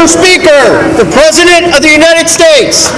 Mr. Speaker, the President of the United States.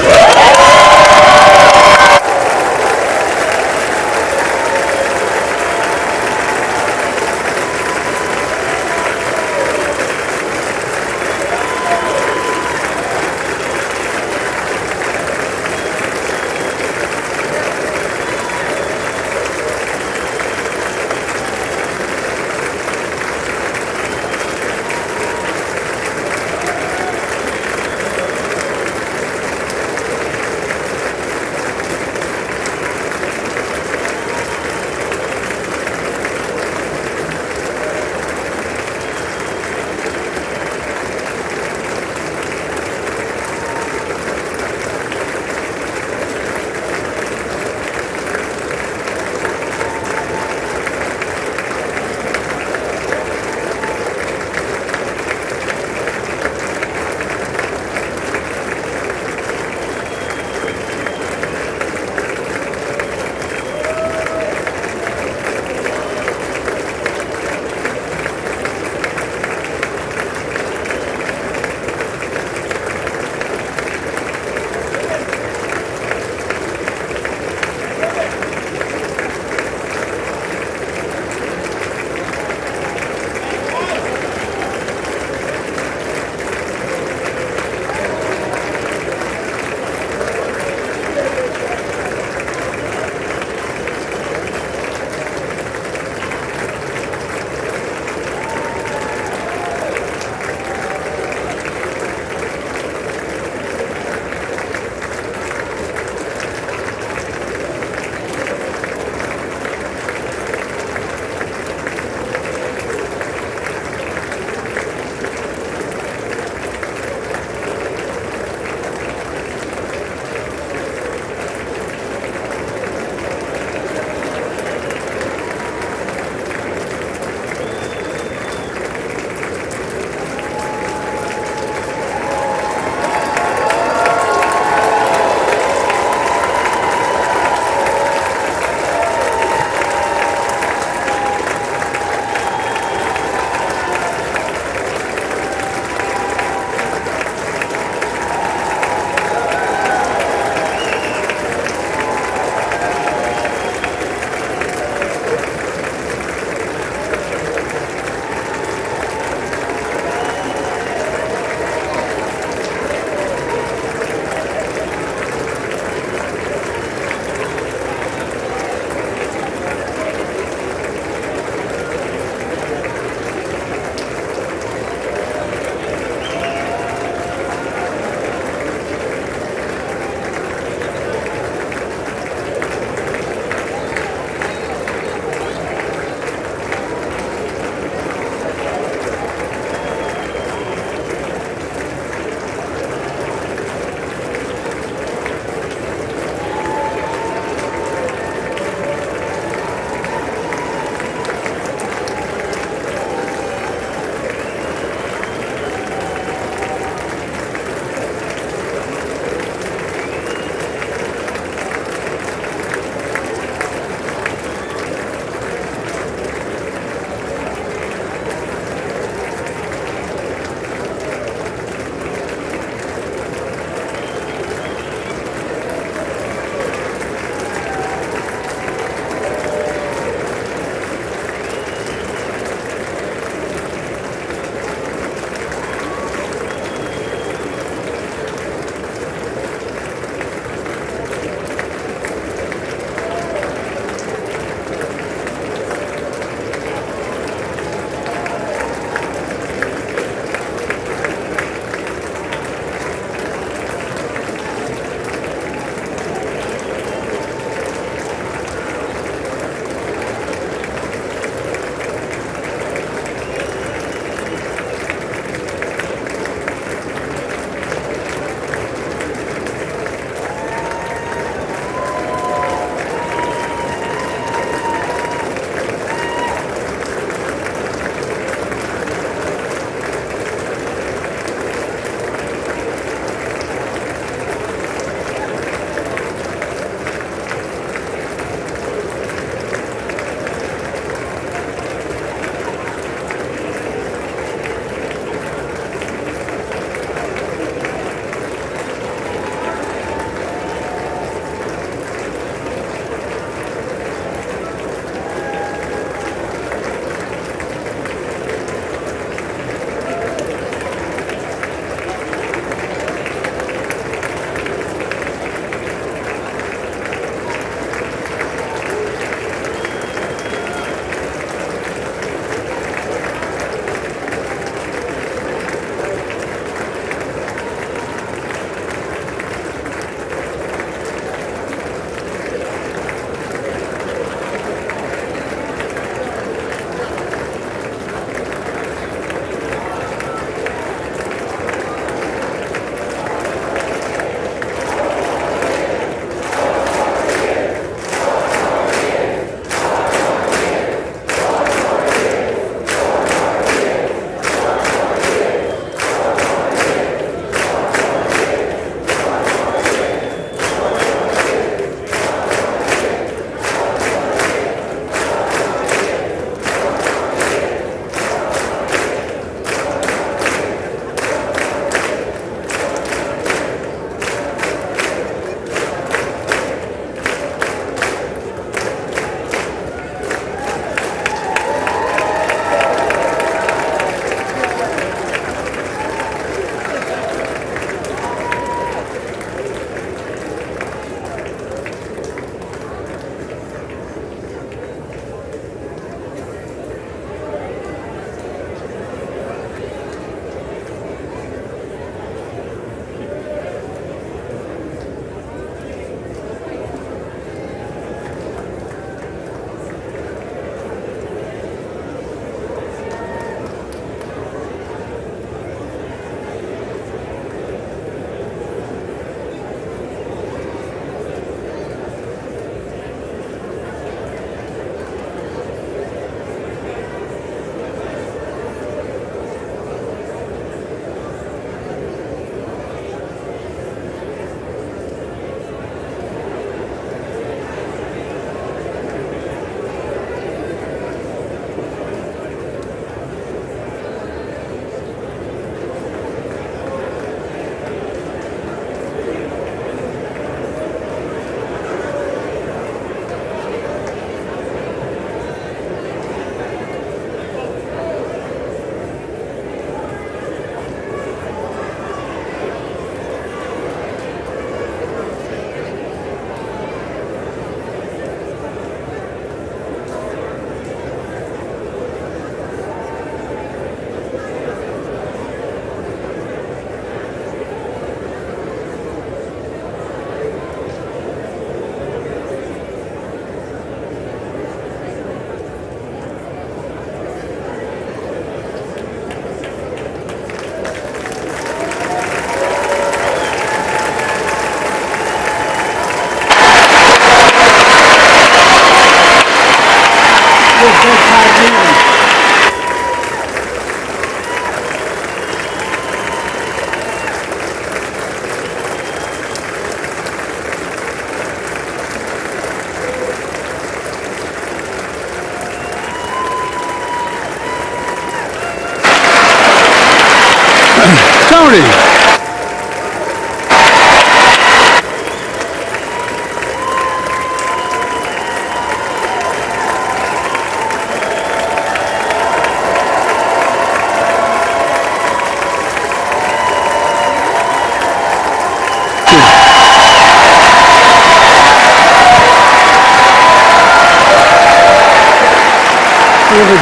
Moody.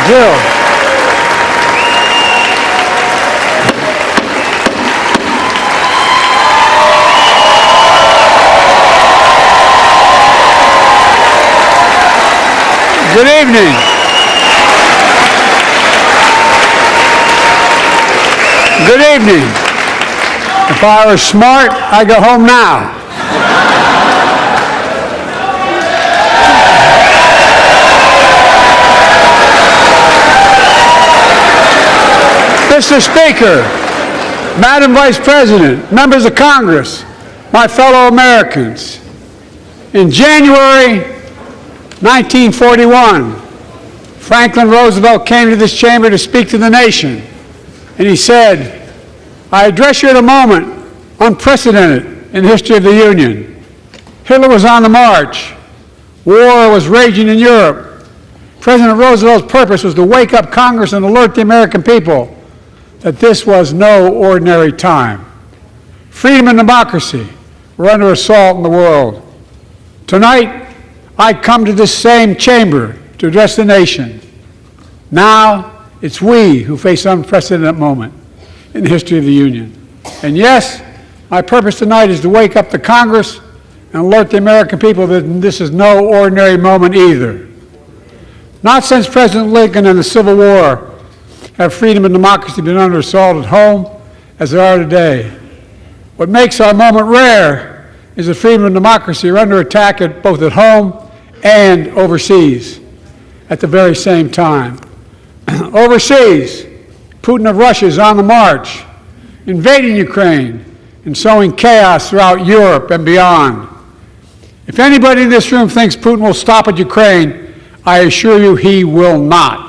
Jill. Good evening. Good evening. If I were smart, I'd go home now. Mr. Speaker, Madam Vice President, members of Congress, my fellow Americans, in January 1941, Franklin Roosevelt came to this chamber to speak to the nation, and he said, "I address you at a moment unprecedented in the history of the Union. Hitler was on the march. War was raging in Europe. President Roosevelt's purpose was to wake up Congress and alert the American people that this was no ordinary time. Freedom and democracy were under assault in the world. Tonight, I come to this same chamber to address the nation. Now, it's we who face an unprecedented moment in the history of the Union. And yes, my purpose tonight is to wake up the Congress and alert the American people that this is no ordinary moment either. Not since President Lincoln and the Civil War have freedom and democracy been under assault at home as they are today. What makes our moment rare is that freedom and democracy are under attack both at home and overseas at the very same time. Overseas, Putin of Russia is on the march, invading Ukraine and sowing chaos throughout Europe and beyond. If anybody in this room thinks Putin will stop at Ukraine, I assure you he will not.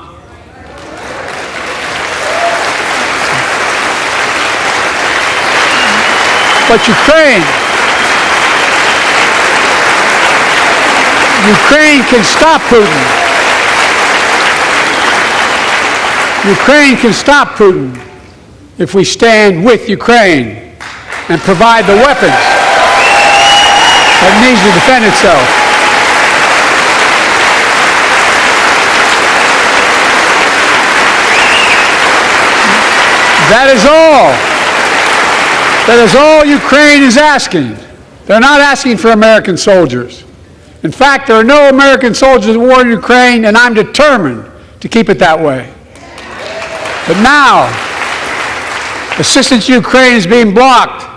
But Ukraine can stop Putin. Ukraine can stop Putin if we stand with Ukraine and provide the weapons that it needs to defend itself. That is all. That is all Ukraine is asking. They're not asking for American soldiers. In fact, there are no American soldiers at war in Ukraine, and I'm determined to keep it that way. But now, assistance to Ukraine is being blocked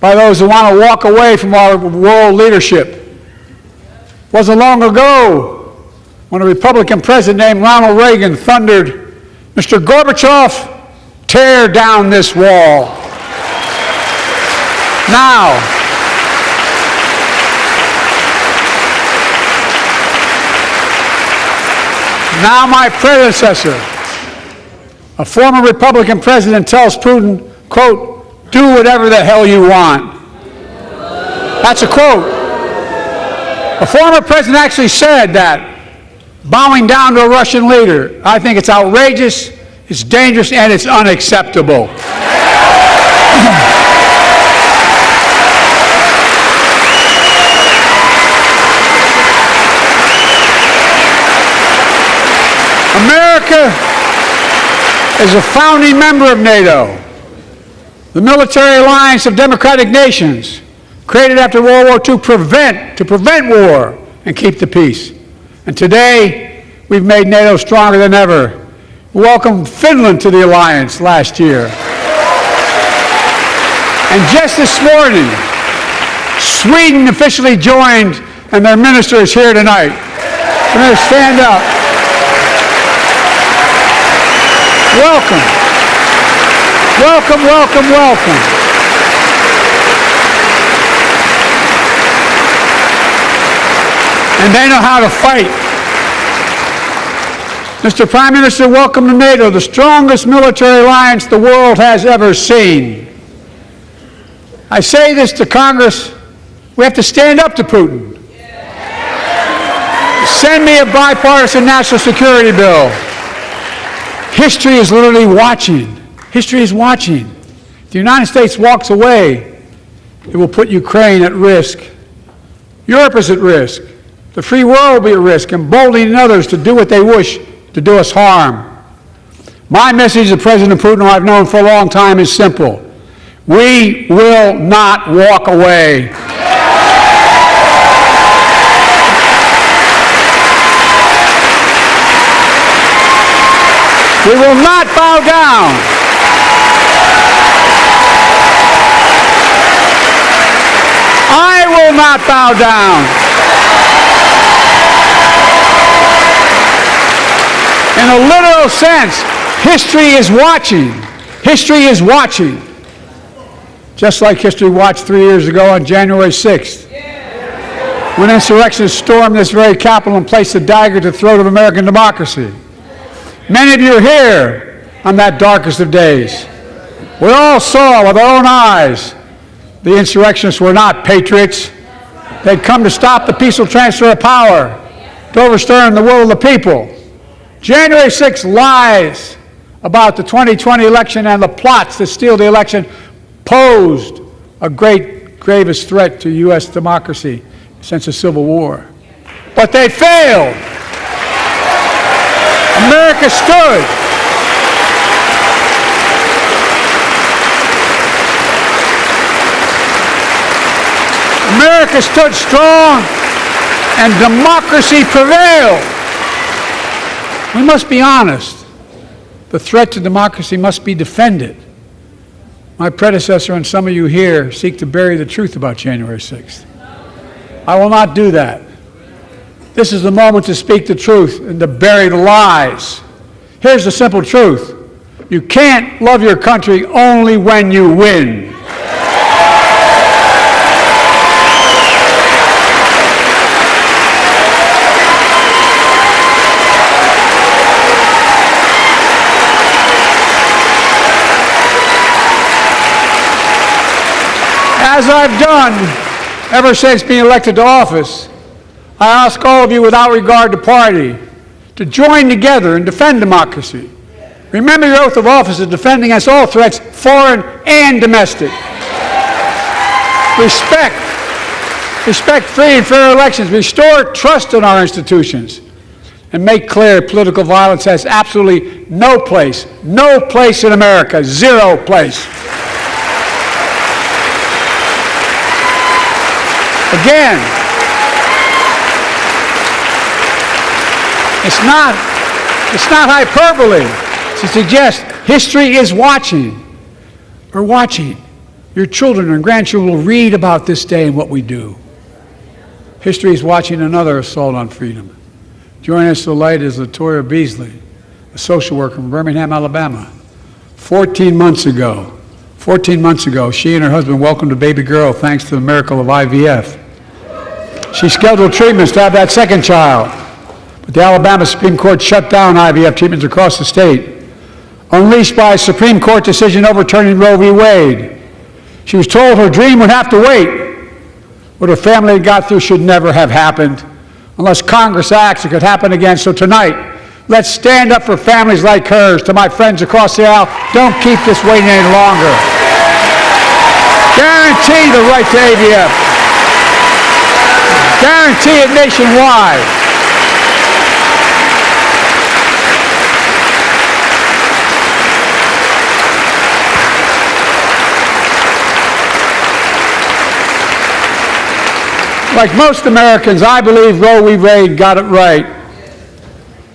by those who want to walk away from our world leadership. It wasn't long ago when a Republican president named Ronald Reagan thundered, "Mr. Gorbachev, tear down this wall." Now my predecessor, a former Republican president, tells Putin, quote, "Do whatever the hell you want." That's a quote. A former president actually said that, bowing down to a Russian leader. I think it's outrageous, it's dangerous, and it's unacceptable. America is a founding member of NATO, the military alliance of democratic nations created after World War II to prevent war and keep the peace. And today, we've made NATO stronger than ever. We welcomed Finland to the alliance last year. And just this morning, Sweden officially joined, and their minister is here tonight. I'm going to stand up. Welcome. Welcome, welcome, welcome. And they know how to fight. Mr. Prime Minister, welcome to NATO, the strongest military alliance the world has ever seen. I say this to Congress, we have to stand up to Putin. Send me a bipartisan national security bill. History is literally watching. History is watching. If the United States walks away, it will put Ukraine at risk. Europe is at risk. The free world will be at risk, emboldening others to do what they wish to do us harm. My message to President Putin, who I've known for a long time, is simple. We will not walk away. We will not bow down. I will not bow down. In a literal sense, history is watching. History is watching. Just like history watched 3 years ago on January 6th, when insurrectionists stormed this very Capitol and placed a dagger at the throat of American democracy. Many of you are here on that darkest of days. We all saw with our own eyes the insurrectionists were not patriots. They'd come to stop the peaceful transfer of power, to overturn the will of the people. January 6th lies about the 2020 election and the plots to steal the election posed a gravest threat to U.S. democracy since the Civil War. But they failed. America stood. America stood strong and democracy prevailed. We must be honest. The threat to democracy must be defended. My predecessor and some of you here seek to bury the truth about January 6th. I will not do that. This is the moment to speak the truth and to bury the lies. Here's the simple truth. You can't love your country only when you win. As I've done ever since being elected to office, I ask all of you without regard to party to join together and defend democracy. Remember your oath of office is defending against all threats, foreign and domestic. Respect free and fair elections, restore trust in our institutions, and make clear political violence has absolutely no place in America, zero place. Again, it's not hyperbole to suggest history is watching. We're watching. Your children and grandchildren will read about this day and what we do. History is watching another assault on freedom. Joining us tonight is Latoya Beasley, a social worker from Birmingham, Alabama. 14 months ago, she and her husband welcomed a baby girl thanks to the miracle of IVF. She scheduled treatments to have that second child, but the Alabama Supreme Court shut down IVF treatments across the state, unleashed by a Supreme Court decision overturning Roe v. Wade. She was told her dream would have to wait. What her family had got through should never have happened. Unless Congress acts, it could happen again. So tonight, let's stand up for families like hers. To my friends across the aisle, don't keep this waiting any longer. Guarantee the right to AVF. Guarantee it nationwide. Like most Americans, I believe Roe v. Wade got it right.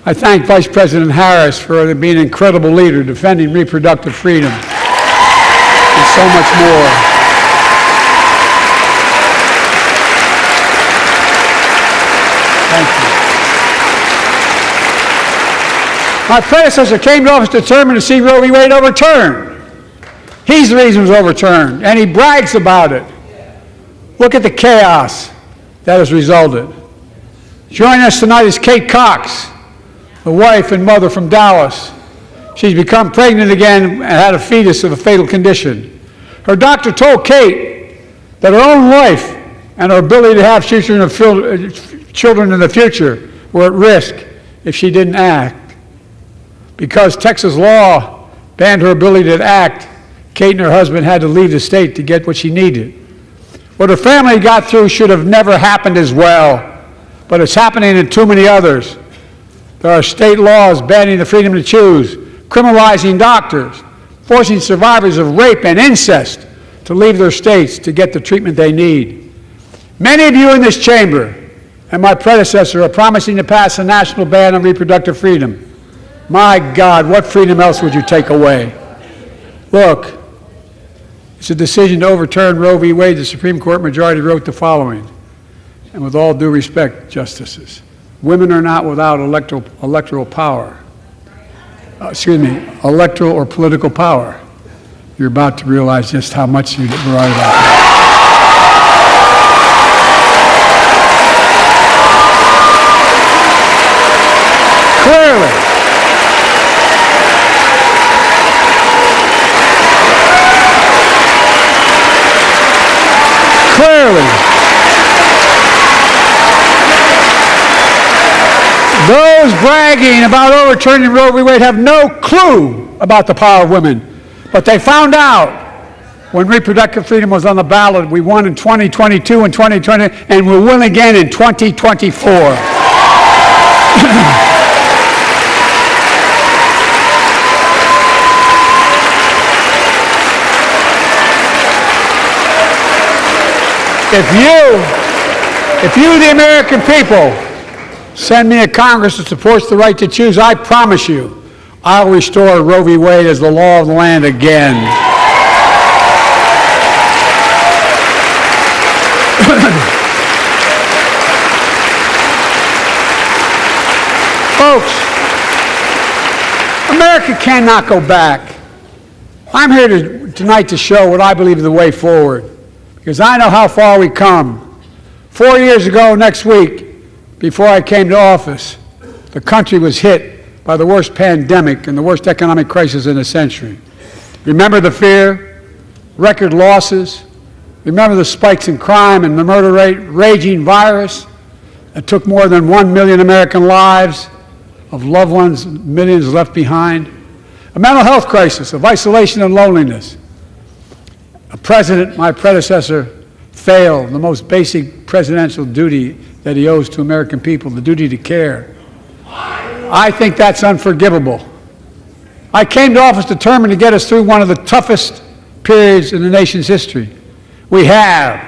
I thank Vice President Harris for being an incredible leader, defending reproductive freedom, and so much more. Thank you. My predecessor came to office determined to see Roe v. Wade overturned. He's the reason it was overturned, and he brags about it. Look at the chaos that has resulted. Joining us tonight is Kate Cox, the wife and mother from Dallas. She's become pregnant again and had a fetus of a fatal condition. Her doctor told Kate that her own life and her ability to have children in the future were at risk if she didn't act. Because Texas law banned her ability to act, Kate and her husband had to leave the state to get what she needed. What her family got through should have never happened as well, but it's happening in too many others. There are state laws banning the freedom to choose, criminalizing doctors, forcing survivors of rape and incest to leave their states to get the treatment they need. Many of you in this chamber and my predecessor are promising to pass a national ban on reproductive freedom. My God, what freedom else would you take away? Look, it's a decision to overturn Roe v. Wade. The Supreme Court majority wrote the following, and with all due respect, justices, women are not without electoral power. Electoral or political power. You're about to realize just how much you're right about that. Clearly, those bragging about overturning Roe v. Wade have no clue about the power of women. But they found out when reproductive freedom was on the ballot. We won in 2022 and 2020, and we'll win again in 2024. If you, the American people, send me a Congress that supports the right to choose, I promise you, I'll restore Roe v. Wade as the law of the land again. Folks, America cannot go back. I'm here tonight to show what I believe is the way forward, because I know how far we come. 4 years ago next week, before I came to office, the country was hit by the worst pandemic and the worst economic crisis in a century. Remember the fear, record losses, remember the spikes in crime and the murder rate, raging virus that took more than 1 million American lives, of loved ones, millions left behind, a mental health crisis of isolation and loneliness. A president, my predecessor, failed the most basic presidential duty that he owes to American people, the duty to care. I think that's unforgivable. I came to office determined to get us through one of the toughest periods in the nation's history. We have.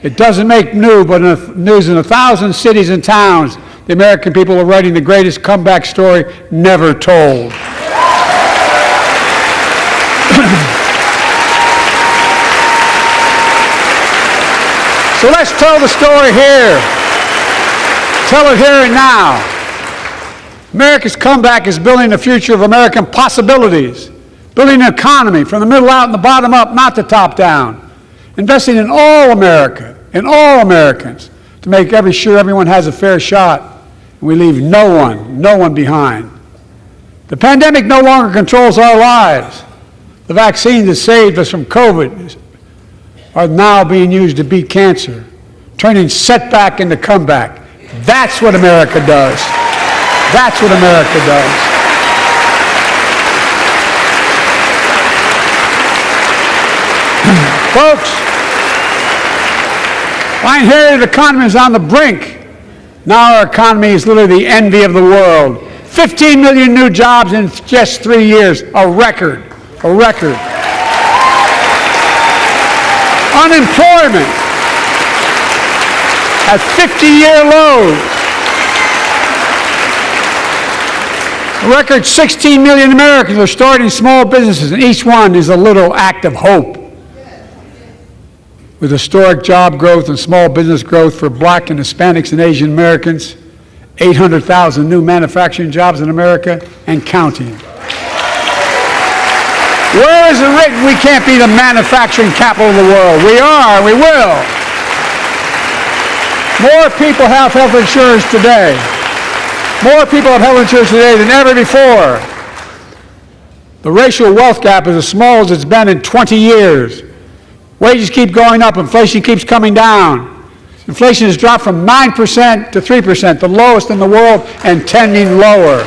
It doesn't make news, but in 1,000 cities and towns, the American people are writing the greatest comeback story never told. So let's tell the story here. Tell it here and now. America's comeback is building the future of American possibilities, building an economy from the middle out and the bottom up, not the top down, investing in all America, in all Americans, to make sure everyone has a fair shot, and we leave no one behind. The pandemic no longer controls our lives. The vaccines that saved us from COVID are now being used to beat cancer, turning setback into comeback. That's what America does. That's what America does. Folks, I inherited an economy that's on the brink. Now our economy is literally the envy of the world. 15 million new jobs in just 3 years, a record, a record. Unemployment at 50-year lows. A record 16 million Americans are starting small businesses, and each one is a little act of hope. With historic job growth and small business growth for Black and Hispanics and Asian Americans, 800,000 new manufacturing jobs in America and counting. Where is it written we can't be the manufacturing capital of the world? We are, we will. More people have health insurance today. More people have health insurance today than ever before. The racial wealth gap is as small as it's been in 20 years. Wages keep going up. Inflation keeps coming down. Inflation has dropped from 9% to 3%, the lowest in the world, and tending lower.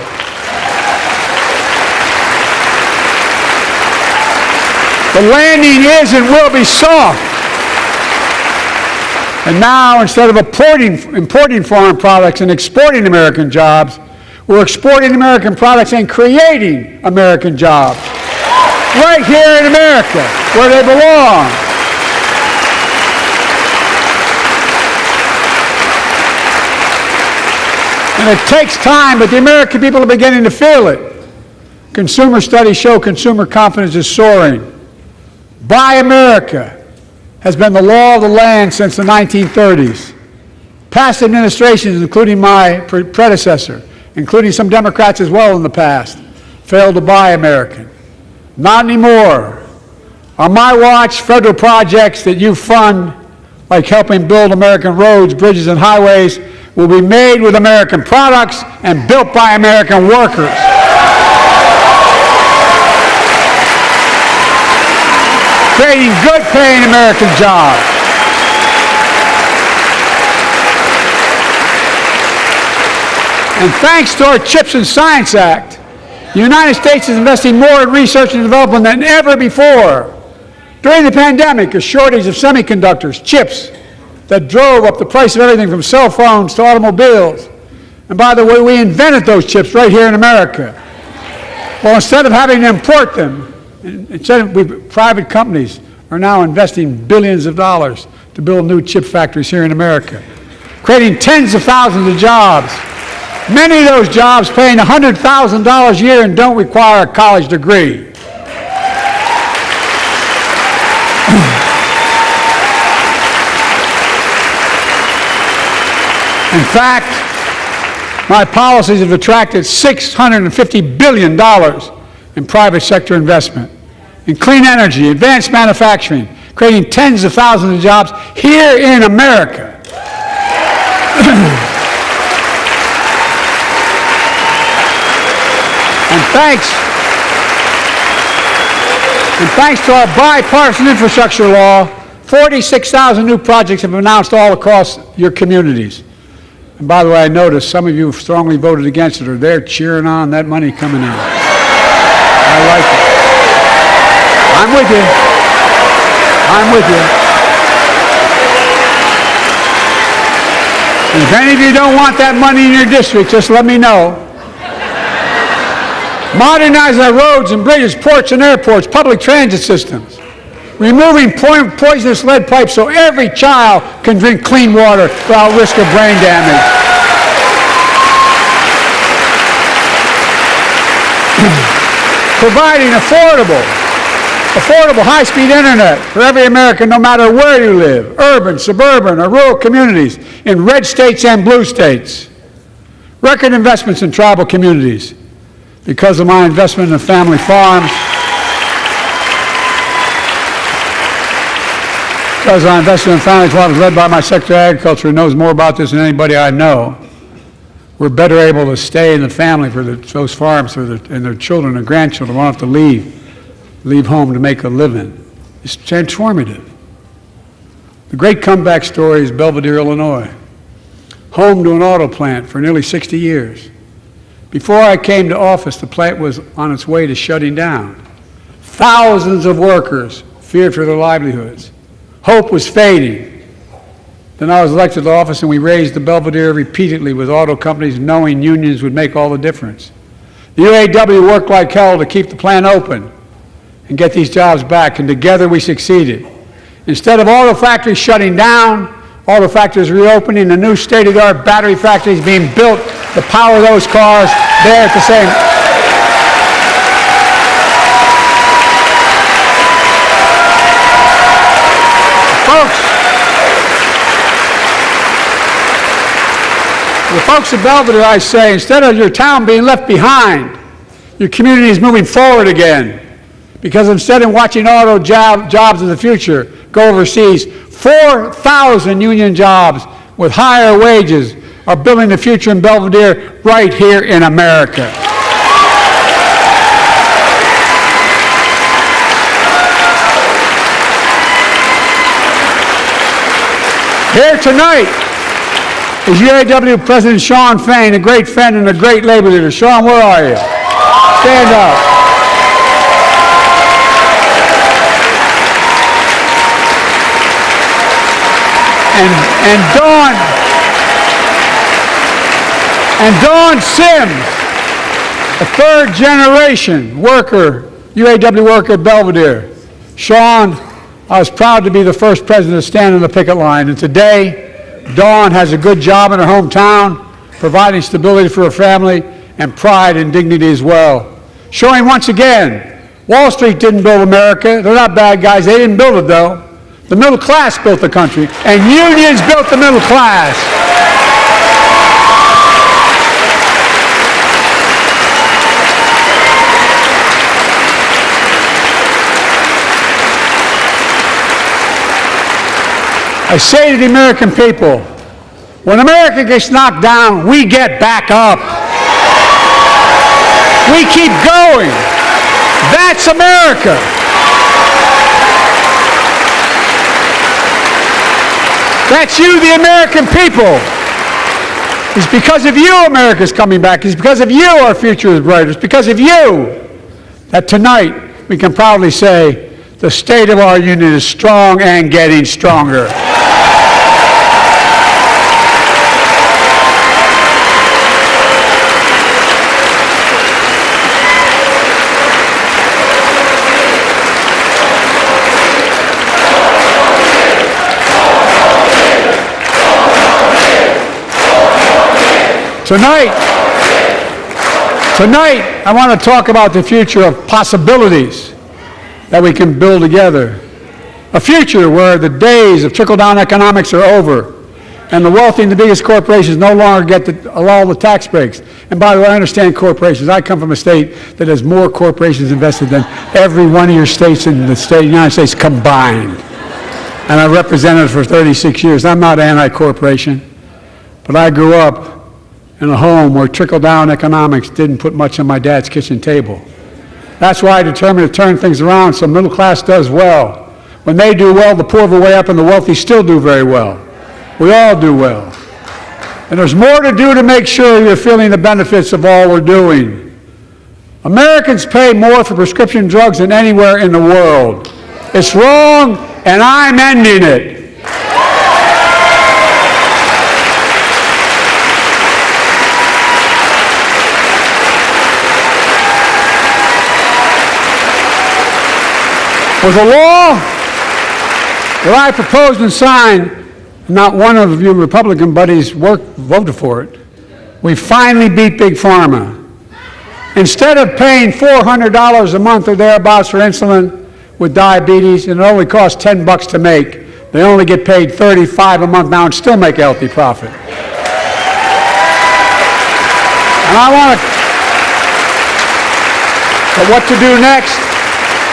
The landing is and will be soft. And now, instead of importing foreign products and exporting American jobs, we're exporting American products and creating American jobs. Right here in America, where they belong. And it takes time, but the American people are beginning to feel it. Consumer studies show consumer confidence is soaring. Buy America has been the law of the land since the 1930s. Past administrations, including my predecessor, including some Democrats as well in the past, failed to buy American. Not anymore. On my watch, federal projects that you fund, like helping build American roads, bridges, and highways, will be made with American products and built by American workers. Creating good-paying American jobs. And thanks to our CHIPS and Science Act, the United States is investing more in research and development than ever before. During the pandemic, a shortage of semiconductors, chips, that drove up the price of everything from cell phones to automobiles. And by the way, we invented those chips right here in America. Well, instead of having to import them, private companies are now investing billions of dollars to build new chip factories here in America, creating tens of thousands of jobs. Many of those jobs paying $100,000 a year and don't require a college degree. In fact, my policies have attracted $650 billion in private sector investment in clean energy, advanced manufacturing, creating tens of thousands of jobs here in America. And thanks to our bipartisan infrastructure law, 46,000 new projects have been announced all across your communities. And by the way, I noticed some of you strongly voted against it, or they're cheering on that money coming in. I like it. I'm with you. I'm with you. And if any of you don't want that money in your district, just let me know. Modernize our roads and bridges, ports and airports, public transit systems. Removing poisonous lead pipes so every child can drink clean water without risk of brain damage. Providing affordable high-speed internet for every American, no matter where you live, urban, suburban, or rural communities, in red states and blue states. Record investments in tribal communities. Because of my investment in family farms, because I invested in family farms led by my Secretary of Agriculture, who knows more about this than anybody I know, we're better able to stay in the family for those farms and their children and grandchildren won't have to leave home to make a living. It's transformative. The great comeback story is Belvedere, Illinois, home to an auto plant for nearly 60 years. Before I came to office, the plant was on its way to shutting down. Thousands of workers feared for their livelihoods. Hope was fading. Then I was elected to office and we raised the Belvedere repeatedly with auto companies, knowing unions would make all the difference. The UAW worked like hell to keep the plant open and get these jobs back, and together we succeeded. Instead of auto factories shutting down, auto factories reopening, and new state-of-the-art battery factories being built to power those cars there at the same. The folks at Belvedere, I say, instead of your town being left behind, your community is moving forward again. Because instead of watching auto jobs of the future go overseas, 4,000 union jobs with higher wages are building the future in Belvedere right here in America. Here tonight is UAW President Shawn Fain, a great friend and a great labor leader. Shawn, where are you? Stand up. And Dawn Sims, a third-generation worker, UAW worker at Belvedere. Shawn, I was proud to be the first president to stand on the picket line, and today, Dawn has a good job in her hometown, providing stability for her family and pride and dignity as well. Showing once again, Wall Street didn't build America. They're not bad guys. They didn't build it, though. The middle class built the country, and unions built the middle class. I say to the American people, when America gets knocked down, we get back up. We keep going. That's America. That's you, the American people. It's because of you America's coming back. It's because of you our future is brighter. It's because of you that tonight we can proudly say the state of our union is strong and getting stronger. Tonight, I want to talk about the future of possibilities that we can build together. A future where the days of trickle-down economics are over and the wealthy and the biggest corporations no longer get all the tax breaks. And by the way, I understand corporations. I come from a state that has more corporations invested than every one of your states in the United States combined. And I represented it for 36 years. I'm not anti-corporation, but I grew up in a home where trickle-down economics didn't put much on my dad's kitchen table. That's why I determined to turn things around so middle class does well. When they do well, the poor go way up and the wealthy still do very well. We all do well. And there's more to do to make sure you're feeling the benefits of all we're doing. Americans pay more for prescription drugs than anywhere in the world. It's wrong, and I'm ending it. With a law that I proposed and signed, not one of your Republican buddies voted for it, we finally beat Big Pharma. Instead of paying $400 a month or thereabouts for insulin with diabetes, and it only costs $10 to make, they only get paid $35 a month now and still make a healthy profit. And I want to, but what to do next?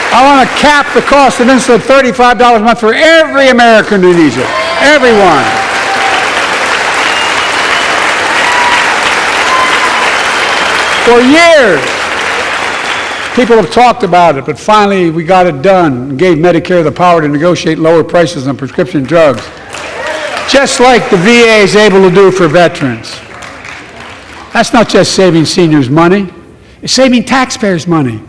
I want to cap the cost of insulin at $35 a month for every American who needs it. Everyone. For years, people have talked about it, but finally we got it done and gave Medicare the power to negotiate lower prices on prescription drugs, just like the VA is able to do for veterans. That's not just saving seniors money, it's saving taxpayers money.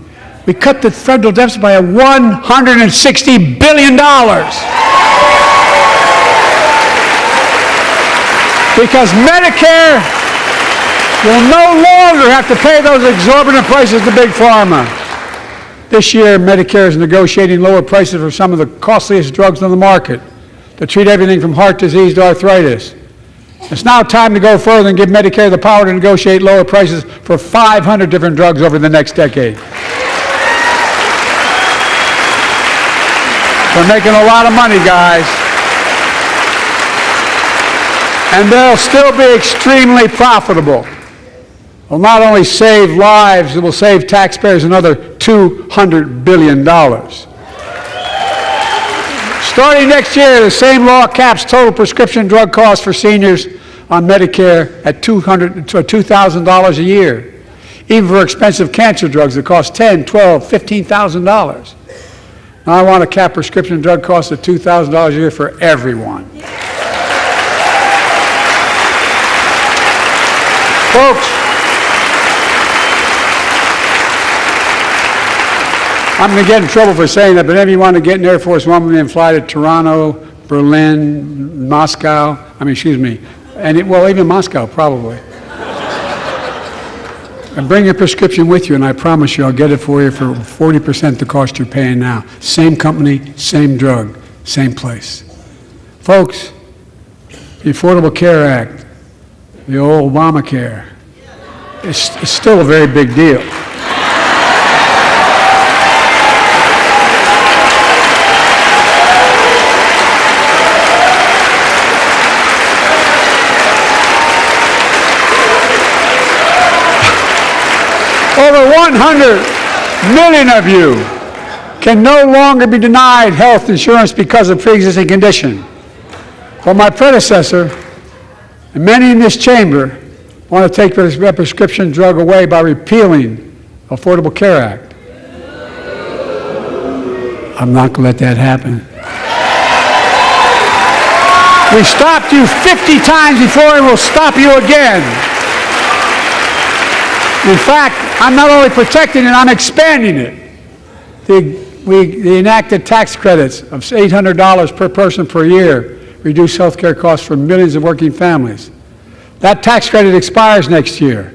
We cut the federal deficit by $160 billion. Because Medicare will no longer have to pay those exorbitant prices to Big Pharma. This year, Medicare is negotiating lower prices for some of the costliest drugs on the market to treat everything from heart disease to arthritis. It's now time to go further and give Medicare the power to negotiate lower prices for 500 different drugs over the next decade. We're making a lot of money, guys. And they'll still be extremely profitable. Will not only save lives, it will save taxpayers another $200 billion. Starting next year, the same law caps total prescription drug costs for seniors on Medicare at $2,000 a year, even for expensive cancer drugs that cost $10,000, $12,000, $15,000. I want to cap prescription drug costs at $2,000 a year for everyone. Folks, I'm going to get in trouble for saying that, but if you want to get an Air Force One and fly to Toronto, Berlin, Moscow, even Moscow, probably. And bring your prescription with you, and I promise you I'll get it for you for 40% the cost you're paying now. Same company, same drug, same place. Folks, the Affordable Care Act, the old Obamacare, it's still a very big deal. Over 100 million of you can no longer be denied health insurance because of pre-existing condition. Well, my predecessor, and many in this chamber, want to take the prescription drug away by repealing the Affordable Care Act. I'm not going to let that happen. We stopped you 50 times before, and we'll stop you again. In fact, I'm not only protecting it, I'm expanding it. We enacted tax credits of $800 per person per year, reduce health care costs for millions of working families. That tax credit expires next year.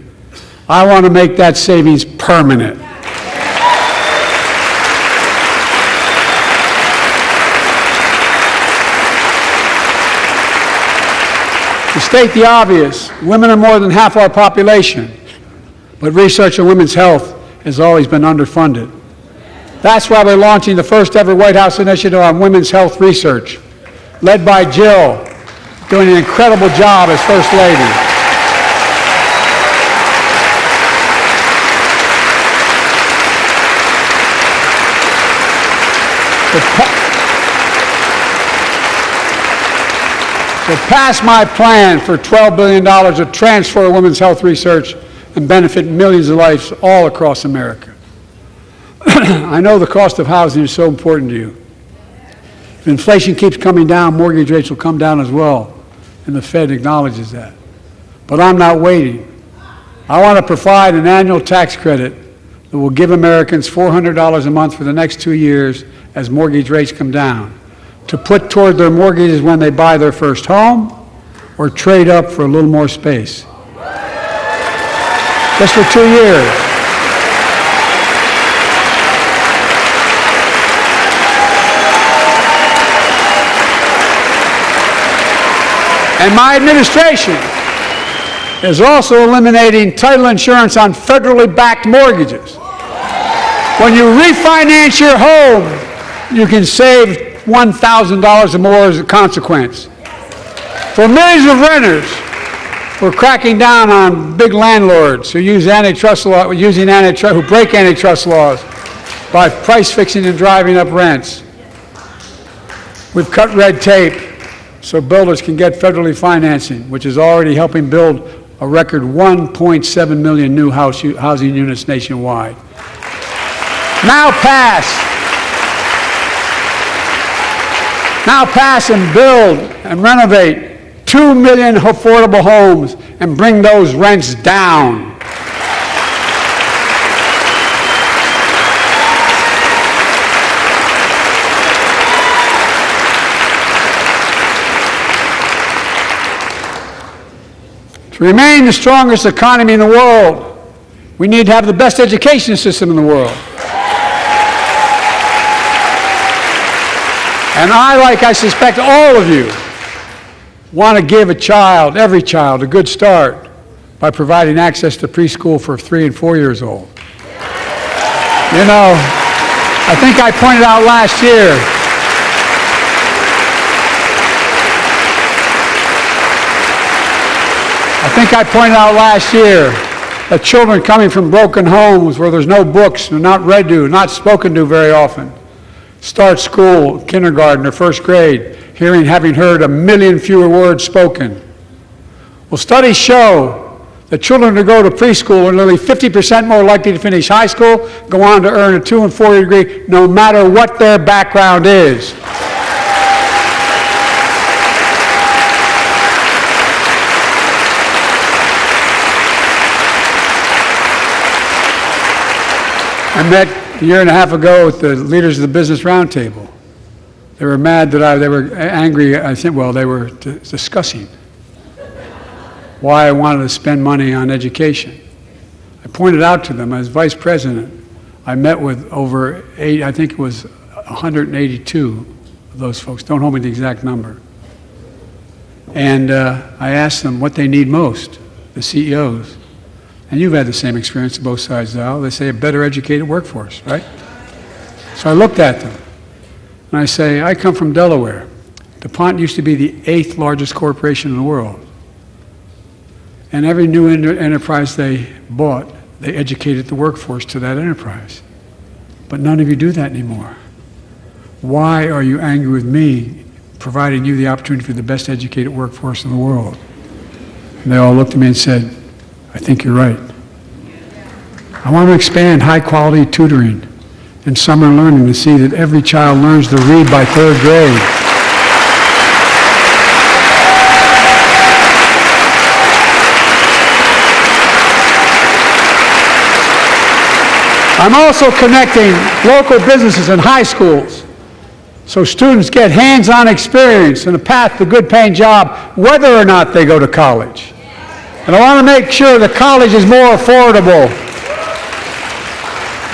I want to make that savings permanent. To state the obvious, women are more than half our population. But research on women's health has always been underfunded. That's why we're launching the first ever White House initiative on women's health research, led by Jill, doing an incredible job as First Lady. So pass my plan for $12 billion to transfer women's health research and benefit millions of lives all across America. I know the cost of housing is so important to you. If inflation keeps coming down, mortgage rates will come down as well, and the Fed acknowledges that. But I'm not waiting. I want to provide an annual tax credit that will give Americans $400 a month for the next 2 years as mortgage rates come down, to put toward their mortgages when they buy their first home or trade up for a little more space. Just for 2 years. And my administration is also eliminating title insurance on federally backed mortgages. When you refinance your home, you can save $1,000 or more as a consequence. For millions of renters, we're cracking down on big landlords who use antitrust law, who break antitrust laws by price fixing and driving up rents. We've cut red tape so builders can get federally financing, which is already helping build a record 1.7 million new housing units nationwide. Now pass and build and renovate 2 million affordable homes and bring those rents down. To remain the strongest economy in the world, we need to have the best education system in the world. And I suspect all of you, want to give every child, a good start by providing access to preschool for 3 and 4 years old. You know, I think I pointed out last year, that children coming from broken homes where there's no books, they're not read to, not spoken to very often, start school, kindergarten, or first grade, having heard 1 million fewer words spoken. Well, studies show that children who go to preschool are nearly 50% more likely to finish high school, go on to earn a 2- and 4-year degree, no matter what their background is. I met a year and a half ago with the leaders of the Business Roundtable. They were mad that they were angry. I think, well, they were discussing why I wanted to spend money on education. I pointed out to them as vice president, I met with over I think it was 182 of those folks. Don't hold me to the exact number. And I asked them what they need most, the CEOs. And you've had the same experience on both sides of the aisle. They say a better educated workforce, right? So I looked at them, and I say, I come from Delaware. DuPont used to be the 8th largest corporation in the world. And every new enterprise they bought, they educated the workforce to that enterprise. But none of you do that anymore. Why are you angry with me providing you the opportunity for the best educated workforce in the world? And they all looked at me and said, I think you're right. I want to expand high-quality tutoring and summer learning to see that every child learns to read by 3rd grade. I'm also connecting local businesses and high schools so students get hands-on experience and a path to a good-paying job whether or not they go to college. And I want to make sure that college is more affordable.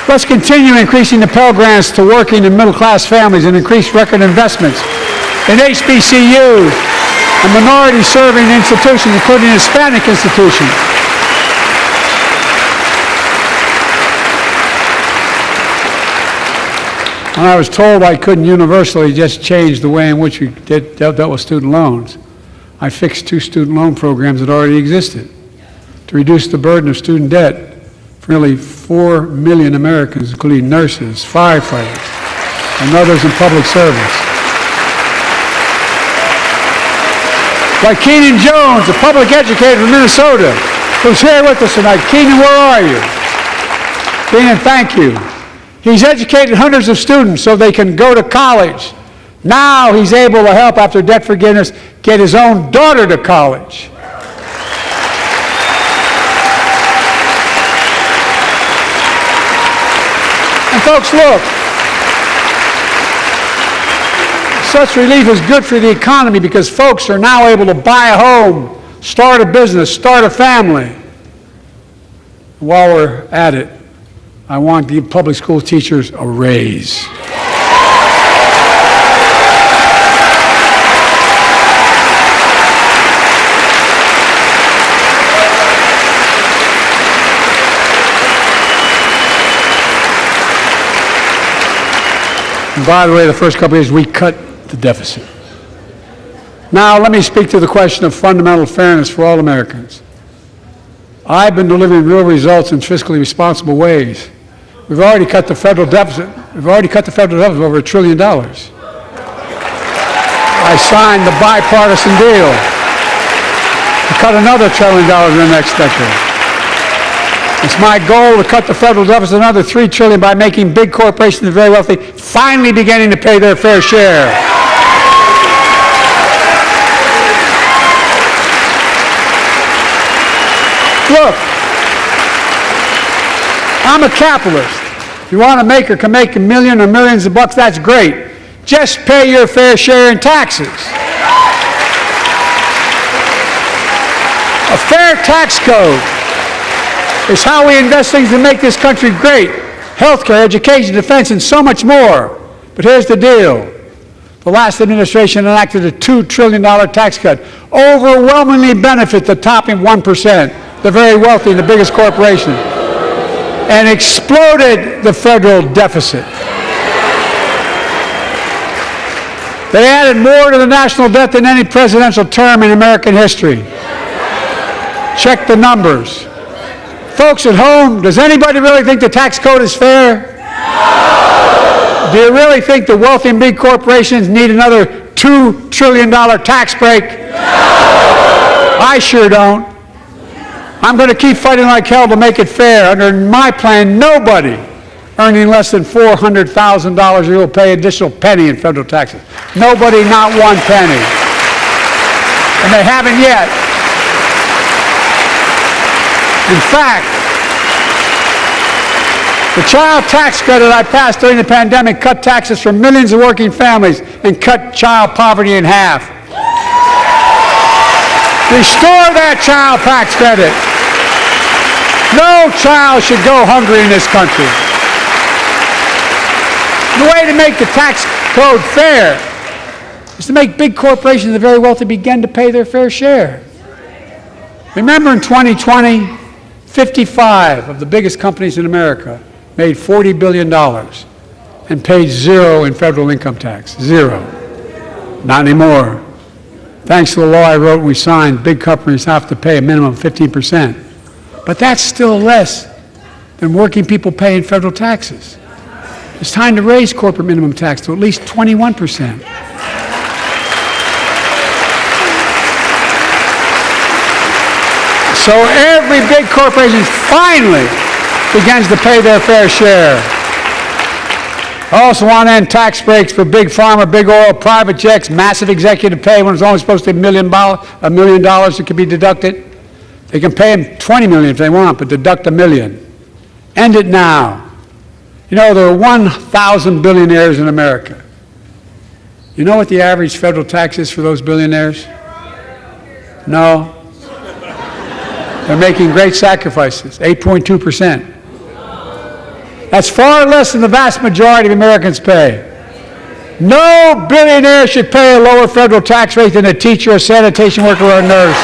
Let's continue increasing the Pell Grants to working and middle-class families and increase record investments in HBCUs and minority-serving institutions, including Hispanic institutions. When I was told I couldn't universally just change the way in which we dealt with student loans, I fixed 2 student loan programs that already existed to reduce the burden of student debt for nearly 4 million Americans, including nurses, firefighters, and others in public service. Like Keenan Jones, a public educator from Minnesota, who's here with us tonight. Keenan, where are you? Keenan, thank you. He's educated hundreds of students so they can go to college. Now he's able to help, after debt forgiveness, get his own daughter to college. And folks, look, such relief is good for the economy because folks are now able to buy a home, start a business, start a family. While we're at it, I want to give public school teachers a raise. And by the way, the first couple of years, we cut the deficit. Now, let me speak to the question of fundamental fairness for all Americans. I've been delivering real results in fiscally responsible ways. We've already cut the federal deficit. We've already cut the federal deficit over $1 trillion. I signed the bipartisan deal to cut another $1 trillion in the next decade. It's my goal to cut the federal deficit another $3 trillion by making big corporations and very wealthy finally beginning to pay their fair share. Look, I'm a capitalist. If you want to make or can make $1 million or millions of bucks, that's great. Just pay your fair share in taxes. A fair tax code is how we invest things to make this country great. Healthcare, education, defense, and so much more. But here's the deal. The last administration enacted a $2 trillion tax cut, overwhelmingly benefit the top 1%, the very wealthy and the biggest corporations, and exploded the federal deficit. They added more to the national debt than any presidential term in American history. Check the numbers. Folks at home, does anybody really think the tax code is fair? No. Do you really think the wealthy and big corporations need another $2 trillion tax break? No. I sure don't. I'm going to keep fighting like hell to make it fair. Under my plan, nobody earning less than $400,000 a year will pay an additional penny in federal taxes. Nobody, not one penny. And they haven't yet. In fact, The child tax credit I passed during the pandemic cut taxes for millions of working families and cut child poverty in half. Restore that child tax credit. No child should go hungry in this country. The way to make the tax code fair is to make big corporations and the very wealthy begin to pay their fair share. Remember in 2020, 55 of the biggest companies in America made $40 billion and paid zero in federal income tax. Zero. Not anymore. Thanks to the law I wrote and we signed, big companies have to pay a minimum of 15%. But that's still less than working people pay in federal taxes. It's time to raise corporate minimum tax to at least 21%. So every big corporation finally begins to pay their fair share. I also want to end tax breaks for big pharma, big oil, private jets, massive executive pay when it's only supposed to be $1 million that can be deducted. They can pay them $20 million if they want, but deduct $1 million. End it now. You know, there are 1,000 billionaires in America. You know what the average federal tax is for those billionaires? No. They're making great sacrifices, 8.2%. That's far less than the vast majority of Americans pay. No billionaire should pay a lower federal tax rate than a teacher, a sanitation worker, or a nurse.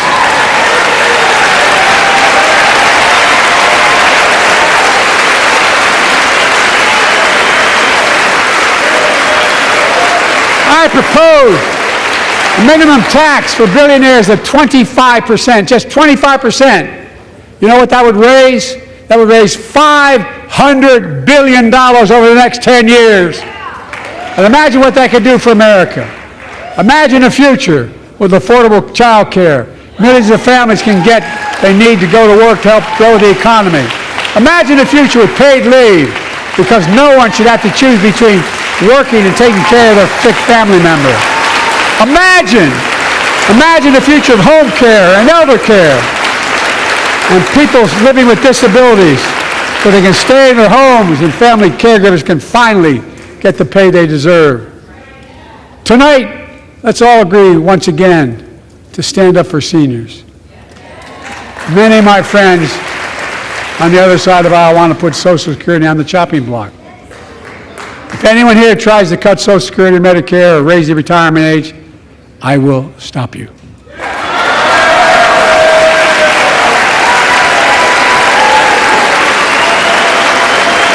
I propose a minimum tax for billionaires of 25%, just 25%. You know what that would raise? That would raise $500 billion over the next 10 years. And imagine what that could do for America. Imagine a future with affordable child care. Millions of families can get they need to go to work to help grow the economy. Imagine a future with paid leave, because no one should have to choose between working and taking care of their sick family member. Imagine a future of home care and elder care, and people living with disabilities so they can stay in their homes and family caregivers can finally get the pay they deserve. Tonight, let's all agree once again to stand up for seniors. Many of my friends on the other side of the aisle want to put Social Security on the chopping block. If anyone here tries to cut Social Security or Medicare or raise the retirement age, I will stop you.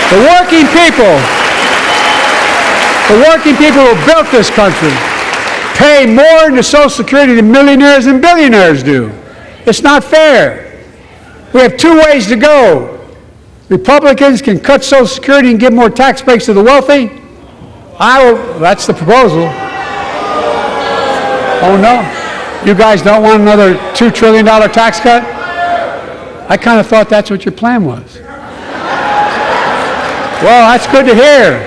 The working people who built this country pay more into Social Security than millionaires and billionaires do. It's not fair. We have two ways to go. Republicans can cut Social Security and give more tax breaks to the wealthy. That's the proposal. Oh no, you guys don't want another $2 trillion tax cut? I kind of thought that's what your plan was. Well, that's good to hear.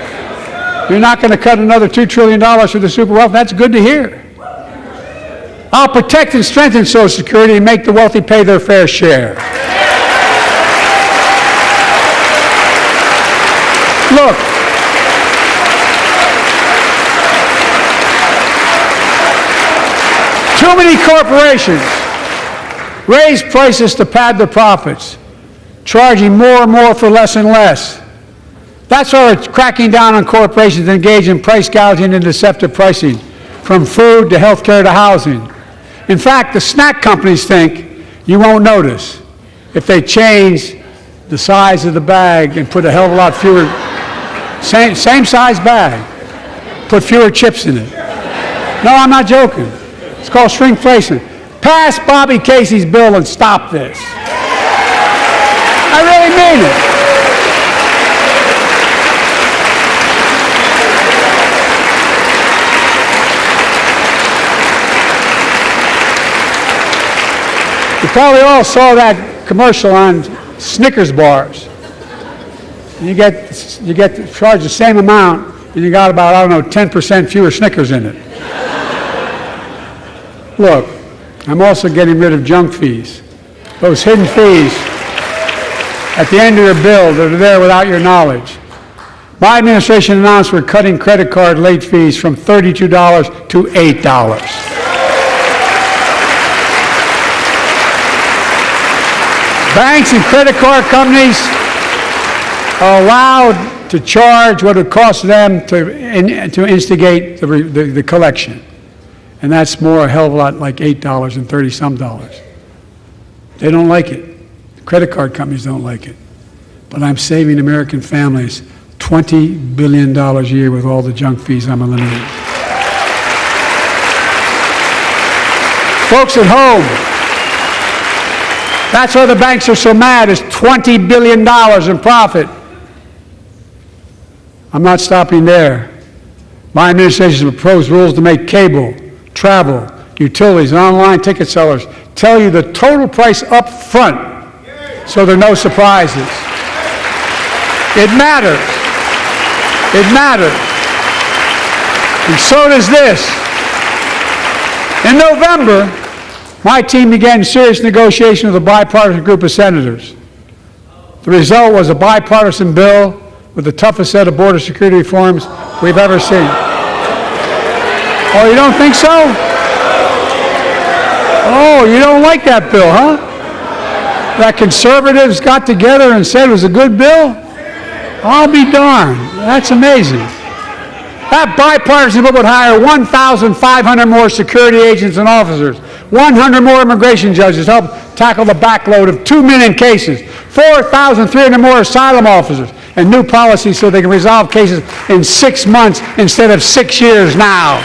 You're not going to cut another $2 trillion for the super wealthy. That's good to hear. I'll protect and strengthen Social Security and make the wealthy pay their fair share. Look, too many corporations raise prices to pad their profits, charging more and more for less and less. That's why we're cracking down on corporations that engage in price gouging and deceptive pricing, from food to health care to housing. In fact, the snack companies think you won't notice if they change the size of the bag and put a hell of a lot fewer, same size bag, put fewer chips in it. No, I'm not joking. It's called shrinkflation. Pass Bobby Casey's bill and stop this. I really mean it. You probably all saw that commercial on Snickers bars. You get charged the same amount, and you got about, I don't know, 10% fewer Snickers in it. Look, I'm also getting rid of junk fees. Those hidden fees at the end of your bill that are there without your knowledge. My administration announced we're cutting credit card late fees from $32 to $8. Banks and credit card companies are allowed to charge what it costs them to instigate the collection. And that's more a hell of a lot like $8 and 30-some dollars. They don't like it. Credit card companies don't like it. But I'm saving American families $20 billion a year with all the junk fees I'm eliminating. Folks at home, that's why the banks are so mad. It's $20 billion in profit. I'm not stopping there. My administration has proposed rules to make cable, travel, utilities, and online ticket sellers tell you the total price up front so there are no surprises. It matters. It matters. And so does this. In November, my team began serious negotiation with a bipartisan group of senators. The result was a bipartisan bill with the toughest set of border security reforms we've ever seen. Oh, you don't think so? Oh, you don't like that bill, huh? That conservatives got together and said it was a good bill? I'll be darned. That's amazing. That bipartisan bill would hire 1,500 more security agents and officers, 100 more immigration judges to help tackle the backload of 2 million cases, 4,300 more asylum officers, and new policies so they can resolve cases in 6 months instead of 6 years now.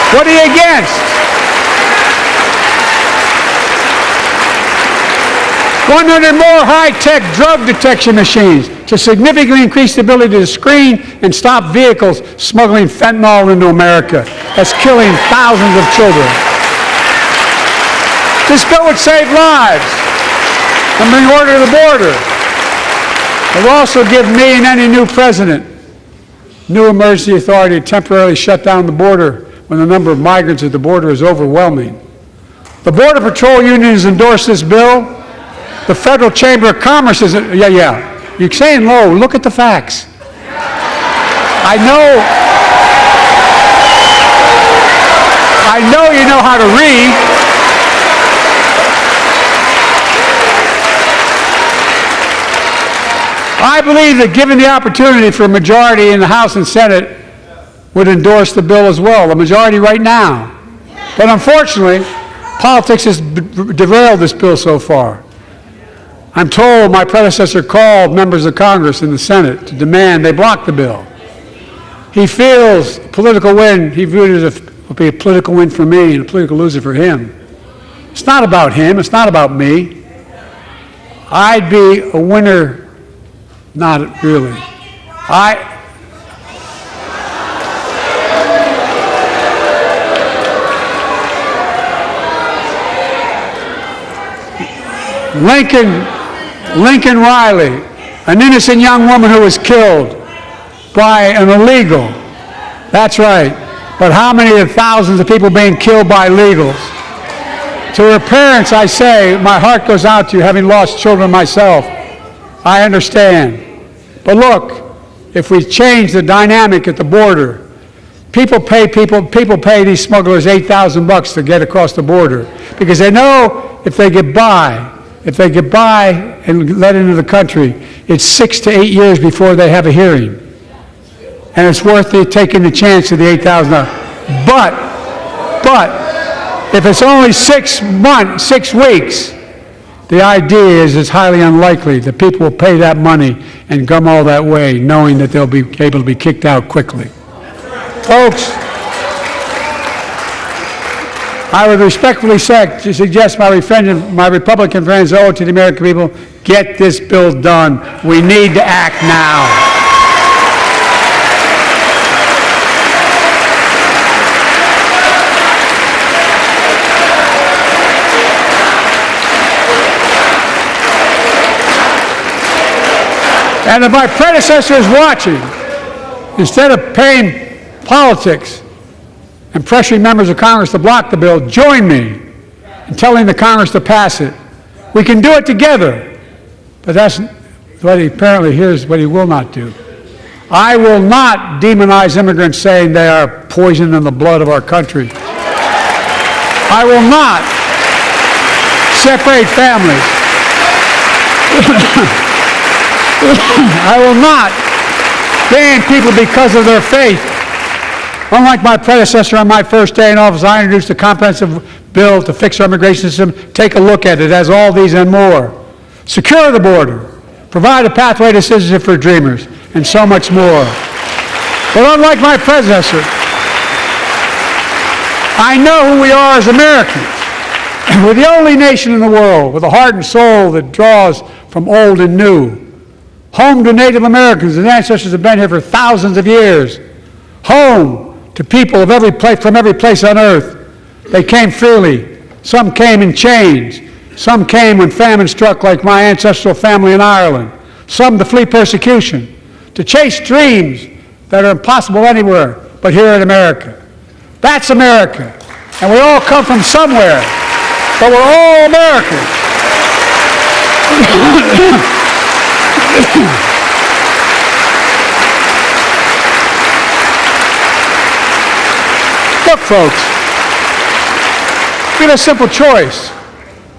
What are you against? 100 more high-tech drug detection machines to significantly increase the ability to screen and stop vehicles smuggling fentanyl into America. That's killing thousands of children. This bill would save lives and bring order to the border. It will also give me and any new president new emergency authority to temporarily shut down the border when the number of migrants at the border is overwhelming. The Border Patrol Union has endorsed this bill. The Federal Chamber of Commerce is, yeah. You're saying low. Look at the facts. I know you know how to read. I believe that given the opportunity for a majority in the House and Senate would endorse the bill as well, a majority right now. But unfortunately, politics has derailed this bill so far. I'm told my predecessor called members of Congress in the Senate to demand they block the bill. He feels political win, he viewed it as a political win for me and a political loser for him. It's not about him, it's not about me. I'd be a winner, not really. Lincoln Riley, an innocent young woman who was killed by an illegal. That's right. But how many of thousands of people being killed by illegals? To her parents, I say, my heart goes out to you, having lost children myself. I understand. But look, if we change the dynamic at the border, people pay these smugglers $8,000 to get across the border because they know if they get by and let into the country, it's 6 to 8 years before they have a hearing. And it's worth it taking the chance of the $8,000. But if it's only 6 weeks, the idea is it's highly unlikely that people will pay that money and come all that way knowing that they'll be able to be kicked out quickly. Folks, I would respectfully suggest my Republican friends owe it to the American people, get this bill done. We need to act now. And if my predecessor is watching, instead of paying politics and pressuring members of Congress to block the bill, join me and telling the Congress to pass it. We can do it together, but that's what here's what he will not do. I will not demonize immigrants saying they are poison in the blood of our country. I will not separate families. I will not ban people because of their faith. Unlike my predecessor on my first day in office, I introduced a comprehensive bill to fix our immigration system. Take a look at it. It has all these and more. Secure the border. Provide a pathway to citizenship for dreamers, and so much more. But unlike my predecessor, I know who we are as Americans. We're the only nation in the world with a heart and soul that draws from old and new. Home to Native Americans, whose ancestors have been here for thousands of years. Home to people of every place, from every place on earth. They came freely. Some came in chains. Some came when famine struck, like my ancestral family in Ireland. Some to flee persecution, to chase dreams that are impossible anywhere but here in America. That's America. And we all come from somewhere, but we're all Americans. Look, folks, we have a simple choice.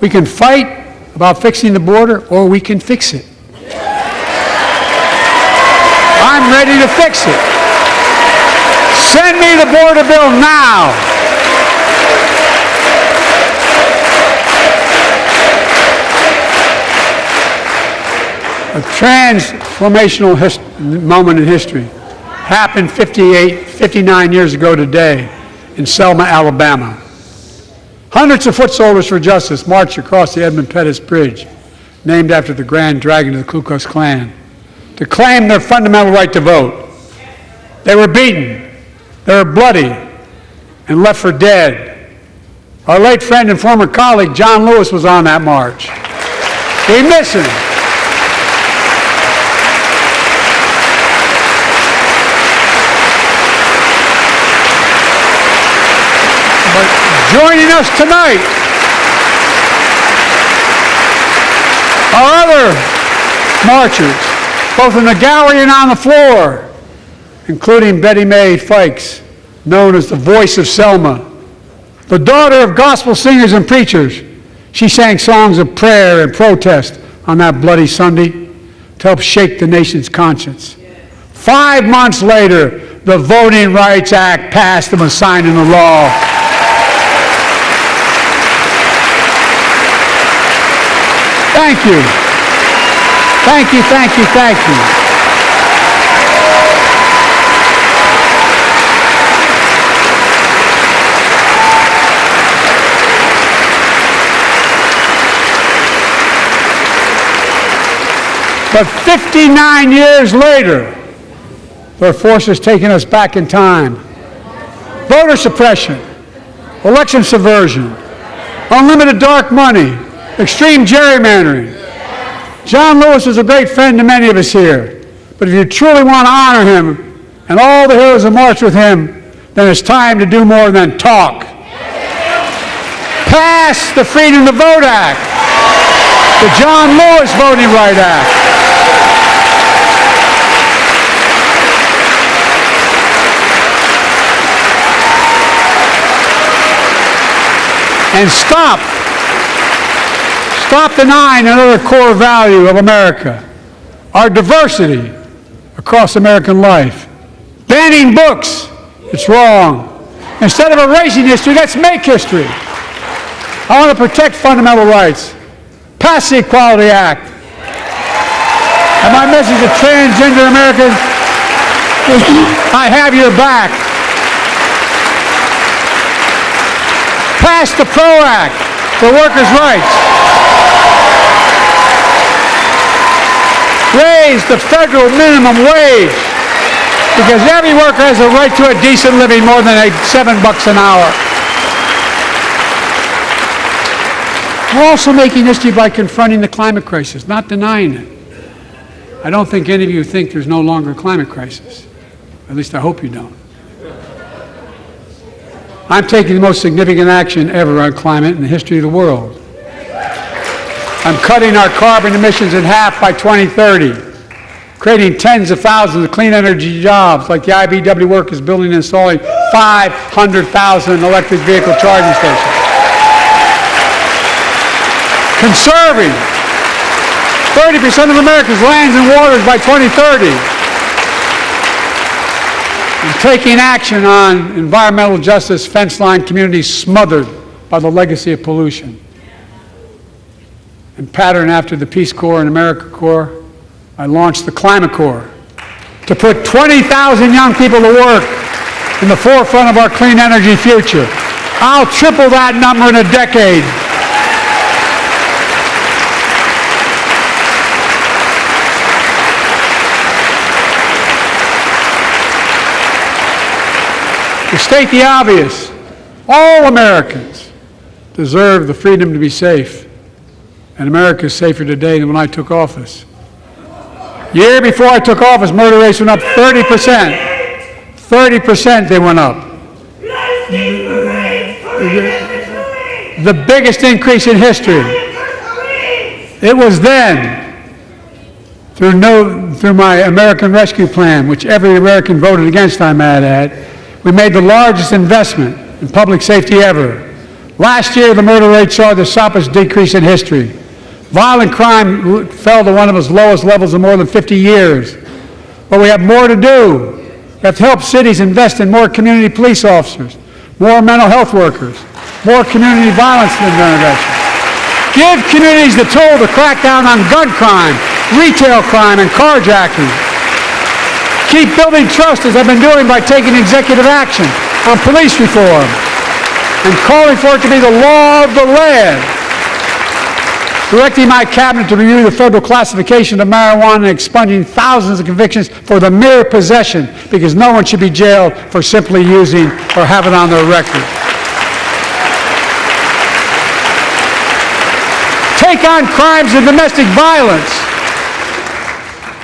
We can fight about fixing the border, or we can fix it. I'm ready to fix it. Send me the border bill now. A transformational moment in history happened 59 years ago today in Selma, Alabama. Hundreds of foot soldiers for justice marched across the Edmund Pettus Bridge, named after the Grand Dragon of the Ku Klux Klan, to claim their fundamental right to vote. They were beaten, they were bloody, and left for dead. Our late friend and former colleague, John Lewis, was on that march. We miss him. But joining us tonight are other marchers, both in the gallery and on the floor, including Betty Mae Fikes, known as the voice of Selma, the daughter of gospel singers and preachers. She sang songs of prayer and protest on that bloody Sunday to help shake the nation's conscience. 5 months later, the Voting Rights Act passed and was signed into law. Thank you. Thank you, thank you, thank you. But 59 years later, their forces taking us back in time. Voter suppression, election subversion, unlimited dark money, extreme gerrymandering. John Lewis was a great friend to many of us here, but if you truly want to honor him and all the heroes who marched with him, then it's time to do more than talk. Pass the Freedom to Vote Act, the John Lewis Voting Rights Act. And stop denying another core value of America, our diversity across American life. Banning books, it's wrong. Instead of erasing history, let's make history. I want to protect fundamental rights. Pass the Equality Act. And my message to transgender Americans is, I have your back. Pass the PRO Act for workers' rights. Raise the federal minimum wage, because every worker has a right to a decent living more than $7 an hour. We're also making history by confronting the climate crisis, not denying it. I don't think any of you think there's no longer a climate crisis. At least I hope you don't. I'm taking the most significant action ever on climate in the history of the world. I'm cutting our carbon emissions in half by 2030, creating tens of thousands of clean energy jobs like the IBEW workers building and installing 500,000 electric vehicle charging stations. Conserving 30% of America's lands and waters by 2030. And taking action on environmental justice, fence-line communities smothered by the legacy of pollution. And patterned after the Peace Corps and AmeriCorps, I launched the Climate Corps to put 20,000 young people to work in the forefront of our clean energy future. I'll triple that number in a decade. To state the obvious, all Americans deserve the freedom to be safe. And America is safer today than when I took office. Year before I took office, murder rates went up 30%. 30% they went up. The biggest increase in history. It was then, through my American Rescue Plan, which every American voted against, I might add, we made the largest investment in public safety ever. Last year, the murder rate saw the sharpest decrease in history. Violent crime fell to one of its lowest levels in more than 50 years. But we have more to do. We have to help cities invest in more community police officers, more mental health workers, more community violence intervention. Give communities the tool to crack down on gun crime, retail crime, and carjacking. Keep building trust, as I've been doing by taking executive action on police reform and calling for it to be the law of the land. Directing my cabinet to review the federal classification of marijuana and expunging thousands of convictions for the mere possession, because no one should be jailed for simply using or have it on their record. Take on crimes of domestic violence.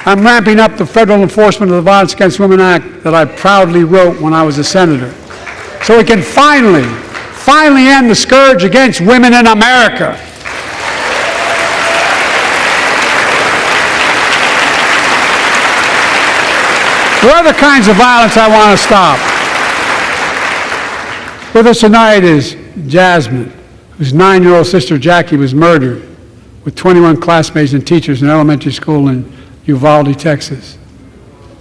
I'm ramping up the federal enforcement of the Violence Against Women Act that I proudly wrote when I was a senator, so we can finally end the scourge against women in America. There are other kinds of violence I want to stop. With us tonight is Jasmine, whose 9-year-old sister Jackie was murdered with 21 classmates and teachers in elementary school in Uvalde, Texas.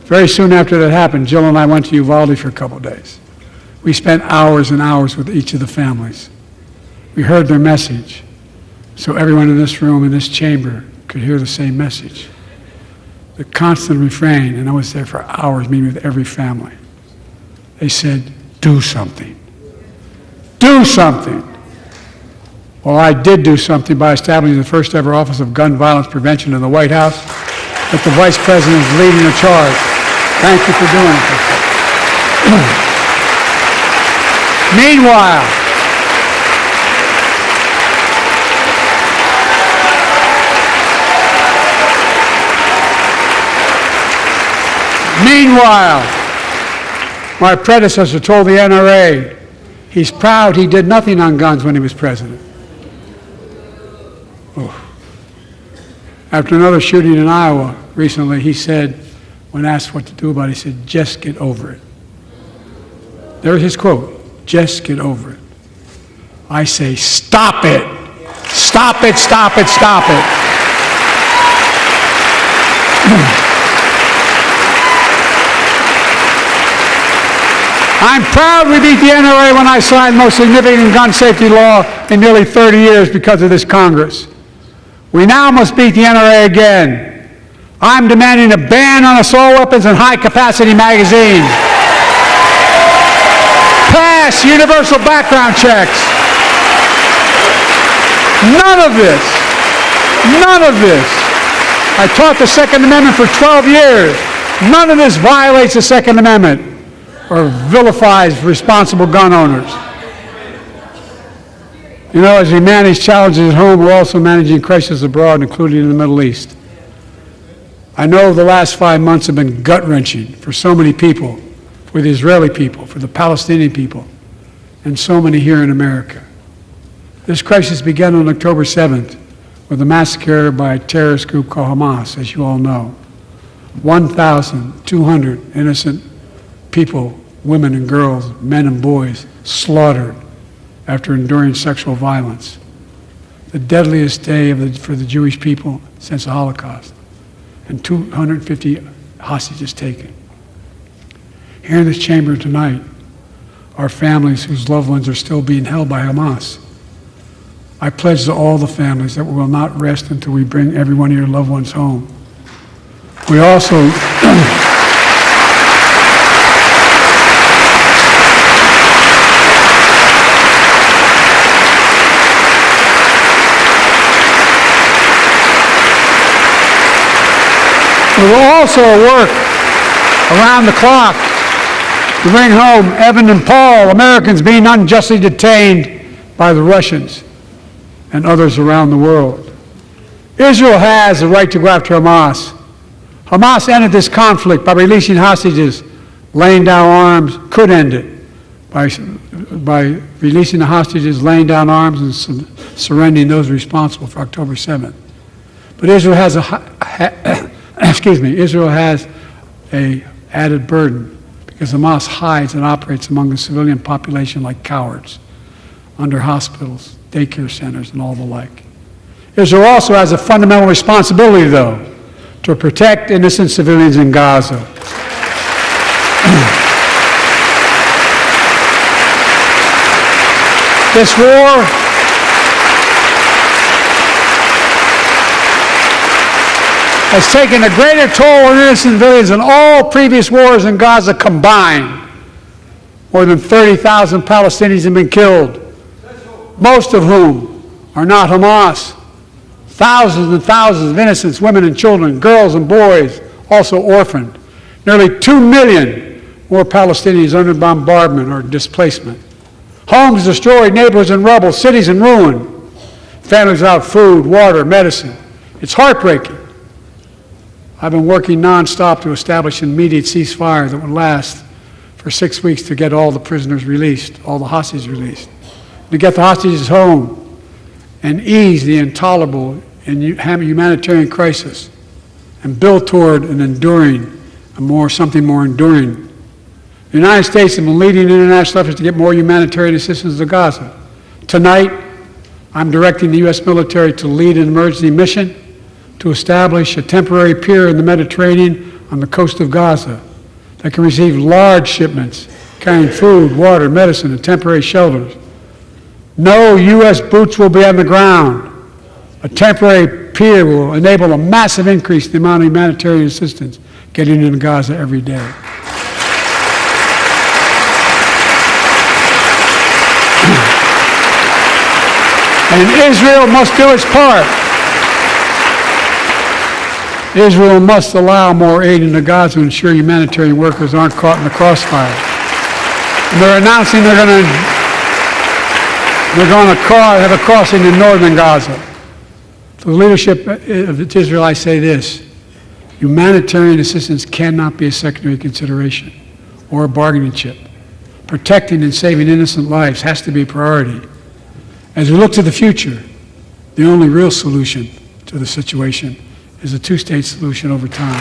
Very soon after that happened, Jill and I went to Uvalde for a couple of days. We spent hours and hours with each of the families. We heard their message, so everyone in this room, in this chamber, could hear the same message. The constant refrain, and I was there for hours meeting with every family. They said, do something. Do something. Well, I did do something by establishing the first ever Office of Gun Violence Prevention in the White House, that the Vice President is leading the charge. Thank you for doing it. Meanwhile, my predecessor told the NRA he's proud he did nothing on guns when he was president. Oh. After another shooting in Iowa recently, he said, when asked what to do about it, he said, just get over it. There's his quote, just get over it. I say, stop it. Stop it, stop it, stop it. I'm proud we beat the NRA when I signed the most significant gun safety law in nearly 30 years because of this Congress. We now must beat the NRA again. I'm demanding a ban on assault weapons and high-capacity magazines. Pass universal background checks. None of this. I taught the Second Amendment for 12 years. None of this violates the Second Amendment or vilifies responsible gun owners. You know, as we manage challenges at home, we're also managing crises abroad, including in the Middle East. I know the last 5 months have been gut-wrenching for so many people, for the Israeli people, for the Palestinian people, and so many here in America. This crisis began on October 7th with a massacre by a terrorist group called Hamas, as you all know. 1,200 innocent people, women and girls, men and boys, slaughtered after enduring sexual violence. The deadliest day for the Jewish people since the Holocaust, and 250 hostages taken. Here in this chamber tonight are families whose loved ones are still being held by Hamas. I pledge to all the families that we will not rest until we bring every one of your loved ones home. We also we will also work around the clock to bring home Evan and Paul, Americans being unjustly detained by the Russians and others around the world. Israel has the right to go after Hamas. Hamas ended this conflict by releasing hostages, laying down arms, could end it by releasing the hostages, laying down arms, and surrendering those responsible for October 7th. But Israel has Israel has an added burden because Hamas hides and operates among the civilian population like cowards, under hospitals, daycare centers, and all the like. Israel also has a fundamental responsibility, though, to protect innocent civilians in Gaza. This war has taken a greater toll on innocent civilians than all previous wars in Gaza combined. More than 30,000 Palestinians have been killed, most of whom are not Hamas. Thousands and thousands of innocent women and children, girls and boys, also orphaned. Nearly 2 million more Palestinians under bombardment or displacement. Homes destroyed, neighborhoods in rubble, cities in ruin. Families without food, water, medicine. It's heartbreaking. I've been working nonstop to establish an immediate ceasefire that would last for 6 weeks to get all the prisoners released, all the hostages released, to get the hostages home and ease the intolerable and humanitarian crisis and build toward an enduring, something more enduring. The United States has been leading international efforts to get more humanitarian assistance to Gaza. Tonight, I'm directing the U.S. military to lead an emergency mission to establish a temporary pier in the Mediterranean on the coast of Gaza that can receive large shipments carrying food, water, medicine, and temporary shelters. No U.S. boots will be on the ground. A temporary pier will enable a massive increase in the amount of humanitarian assistance getting into Gaza every day. And Israel must do its part. Israel must allow more aid into Gaza to ensure humanitarian workers aren't caught in the crossfire. And they're announcing they're going to have a crossing in northern Gaza. To the leadership of Israel, I say this: humanitarian assistance cannot be a secondary consideration or a bargaining chip. Protecting and saving innocent lives has to be a priority. As we look to the future, the only real solution to the situation is a two-state solution over time.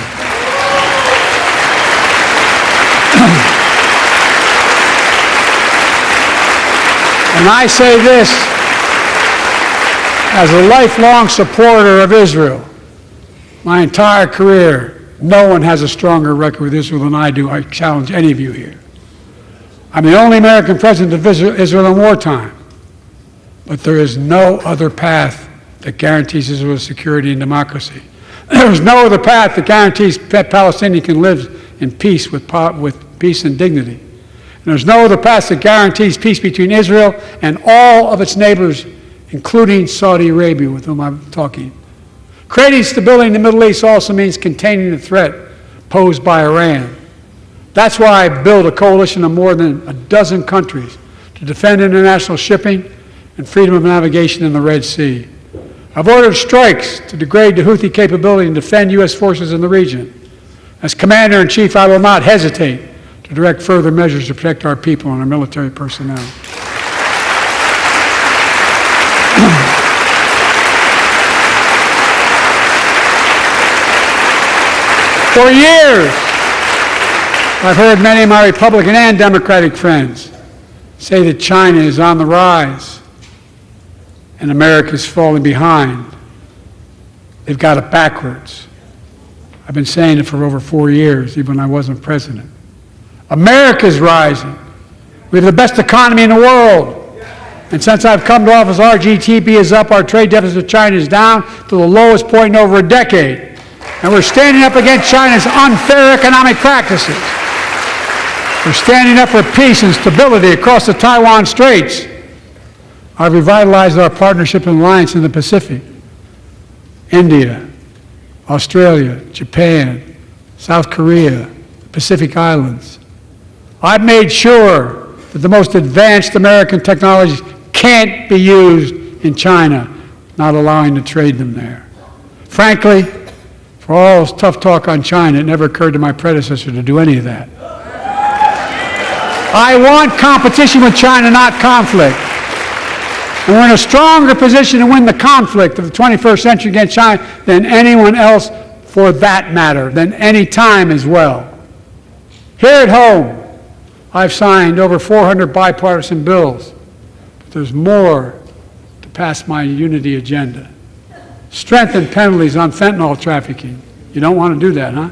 And I say this as a lifelong supporter of Israel. My entire career, no one has a stronger record with Israel than I do. I challenge any of you here. I'm the only American president to visit Israel in wartime. But there is no other path that guarantees Israel's security and democracy. There is no other path that guarantees that Palestinians can live in peace with peace and dignity. And there's no other path that guarantees peace between Israel and all of its neighbors, including Saudi Arabia, with whom I'm talking. Creating stability in the Middle East also means containing the threat posed by Iran. That's why I built a coalition of more than a dozen countries to defend international shipping and freedom of navigation in the Red Sea. I've ordered strikes to degrade the Houthi capability and defend U.S. forces in the region. As Commander-in-Chief, I will not hesitate to direct further measures to protect our people and our military personnel. For years, I've heard many of my Republican and Democratic friends say that China is on the rise and America's falling behind. They've got it backwards. I've been saying it for over 4 years, even when I wasn't president. America's rising. We have the best economy in the world. And since I've come to office, our GDP is up, our trade deficit with China is down to the lowest point in over a decade. And we're standing up against China's unfair economic practices. We're standing up for peace and stability across the Taiwan Straits. I've revitalized our partnership and alliance in the Pacific. India, Australia, Japan, South Korea, the Pacific Islands. I've made sure that the most advanced American technologies can't be used in China, not allowing to trade them there. Frankly, for all this tough talk on China, it never occurred to my predecessor to do any of that. I want competition with China, not conflict. And we're in a stronger position to win the conflict of the 21st century against China than anyone else, for that matter, than any time as well. Here at home, I've signed over 400 bipartisan bills, but there's more to pass my unity agenda. Strengthen penalties on fentanyl trafficking. You don't want to do that, huh?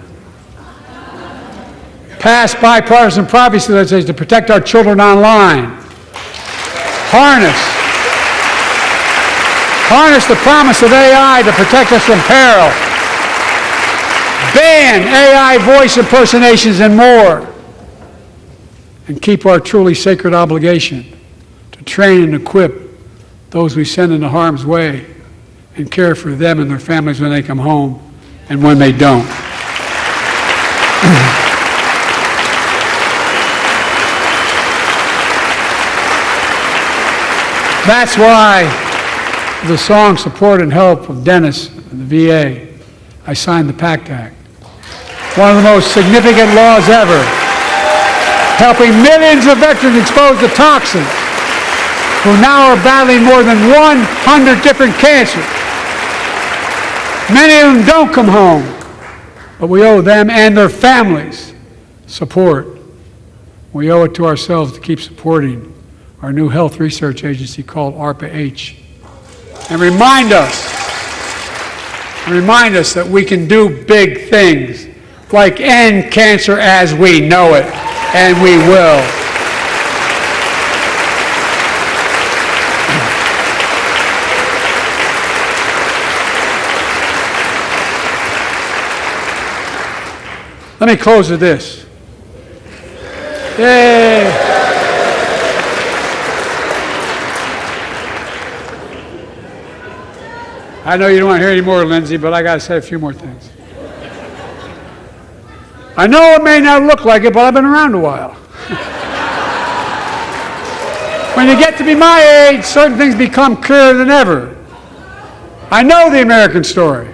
Pass bipartisan privacy legislation to protect our children online. Harness the promise of AI to protect us from peril. Ban AI voice impersonations and more. And keep our truly sacred obligation to train and equip those we send into harm's way and care for them and their families when they come home and when they don't. That's why the song Support and Help of Dennis and the VA, I signed the PACT Act. One of the most significant laws ever, helping millions of veterans exposed to toxins who now are battling more than 100 different cancers. Many of them don't come home, but we owe them and their families support. We owe it to ourselves to keep supporting our new health research agency called ARPA-H. And remind us that we can do big things, like end cancer as we know it, and we will. Let me close with this. Yay! I know you don't want to hear any more, Lindsay, but I got to say a few more things. I know it may not look like it, but I've been around a while. When you get to be my age, certain things become clearer than ever. I know the American story.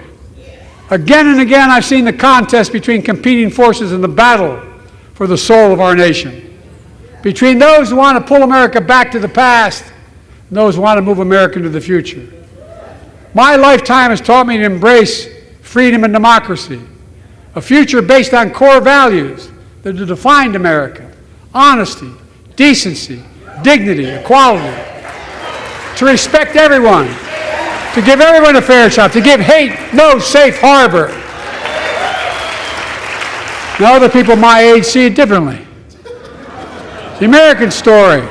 Again and again, I've seen the contest between competing forces in the battle for the soul of our nation. Between those who want to pull America back to the past and those who want to move America into the future. My lifetime has taught me to embrace freedom and democracy, a future based on core values that have defined America: honesty, decency, dignity, equality, to respect everyone, to give everyone a fair shot, to give hate no safe harbor. Now, other people my age see it differently. The American story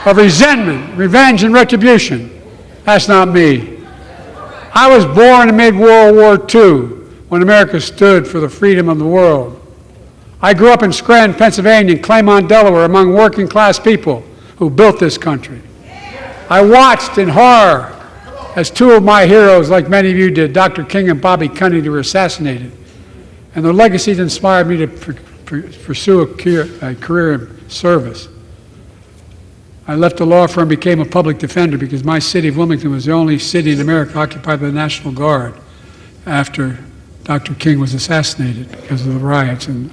of resentment, revenge, and retribution, that's not me. I was born amid World War II, when America stood for the freedom of the world. I grew up in Scranton, Pennsylvania, and Claymont, Delaware, among working class people who built this country. I watched in horror as two of my heroes, like many of you did, Dr. King and Bobby Kennedy, were assassinated. And their legacies inspired me to pursue a career in service. I left the law firm and became a public defender because my city of Wilmington was the only city in America occupied by the National Guard after Dr. King was assassinated because of the riots. And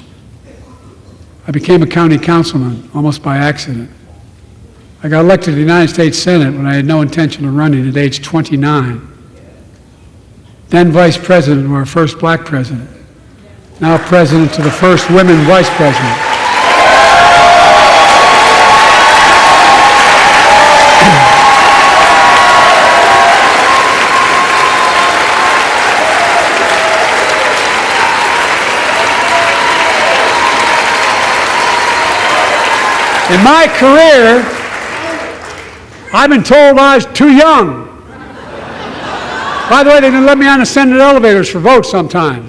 I became a county councilman almost by accident. I got elected to the United States Senate when I had no intention of running at age 29. Then Vice President, or our first black president. now President, to the first women Vice President. In my career, I've been told I was too young. By the way, they didn't let me on the Senate elevators for votes sometimes.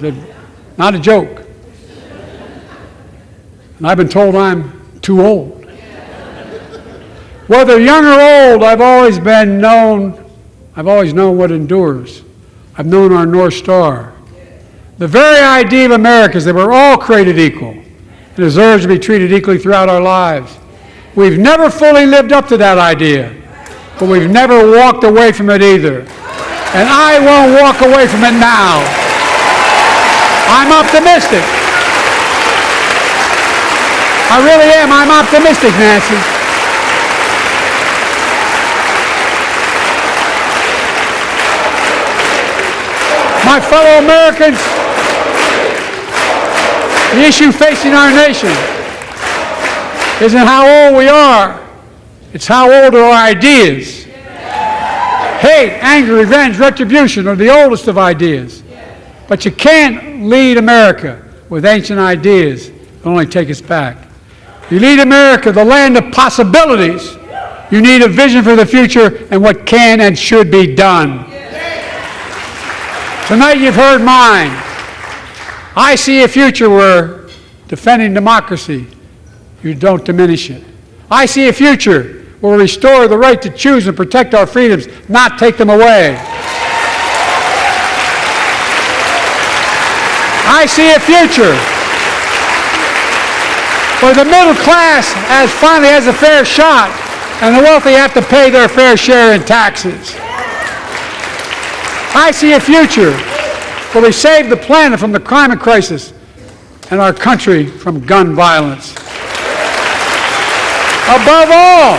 Not a joke. And I've been told I'm too old. Whether young or old, I've always known what endures. I've known our North Star. The very idea of America is that we're all created equal and deserve to be treated equally throughout our lives. We've never fully lived up to that idea, but we've never walked away from it either. And I won't walk away from it now. I'm optimistic. I really am. I'm optimistic, Nancy. My fellow Americans, the issue facing our nation isn't how old we are. It's how old are our ideas. Hate, anger, revenge, retribution are the oldest of ideas. But you can't lead America with ancient ideas that only take us back. You lead America, the land of possibilities. You need a vision for the future and what can and should be done. Tonight you've heard mine. I see a future where defending democracy, you don't diminish it. I see a future where we restore the right to choose and protect our freedoms, not take them away. I see a future where the middle class finally has a fair shot and the wealthy have to pay their fair share in taxes. I see a future where we save the planet from the climate crisis and our country from gun violence. Above all,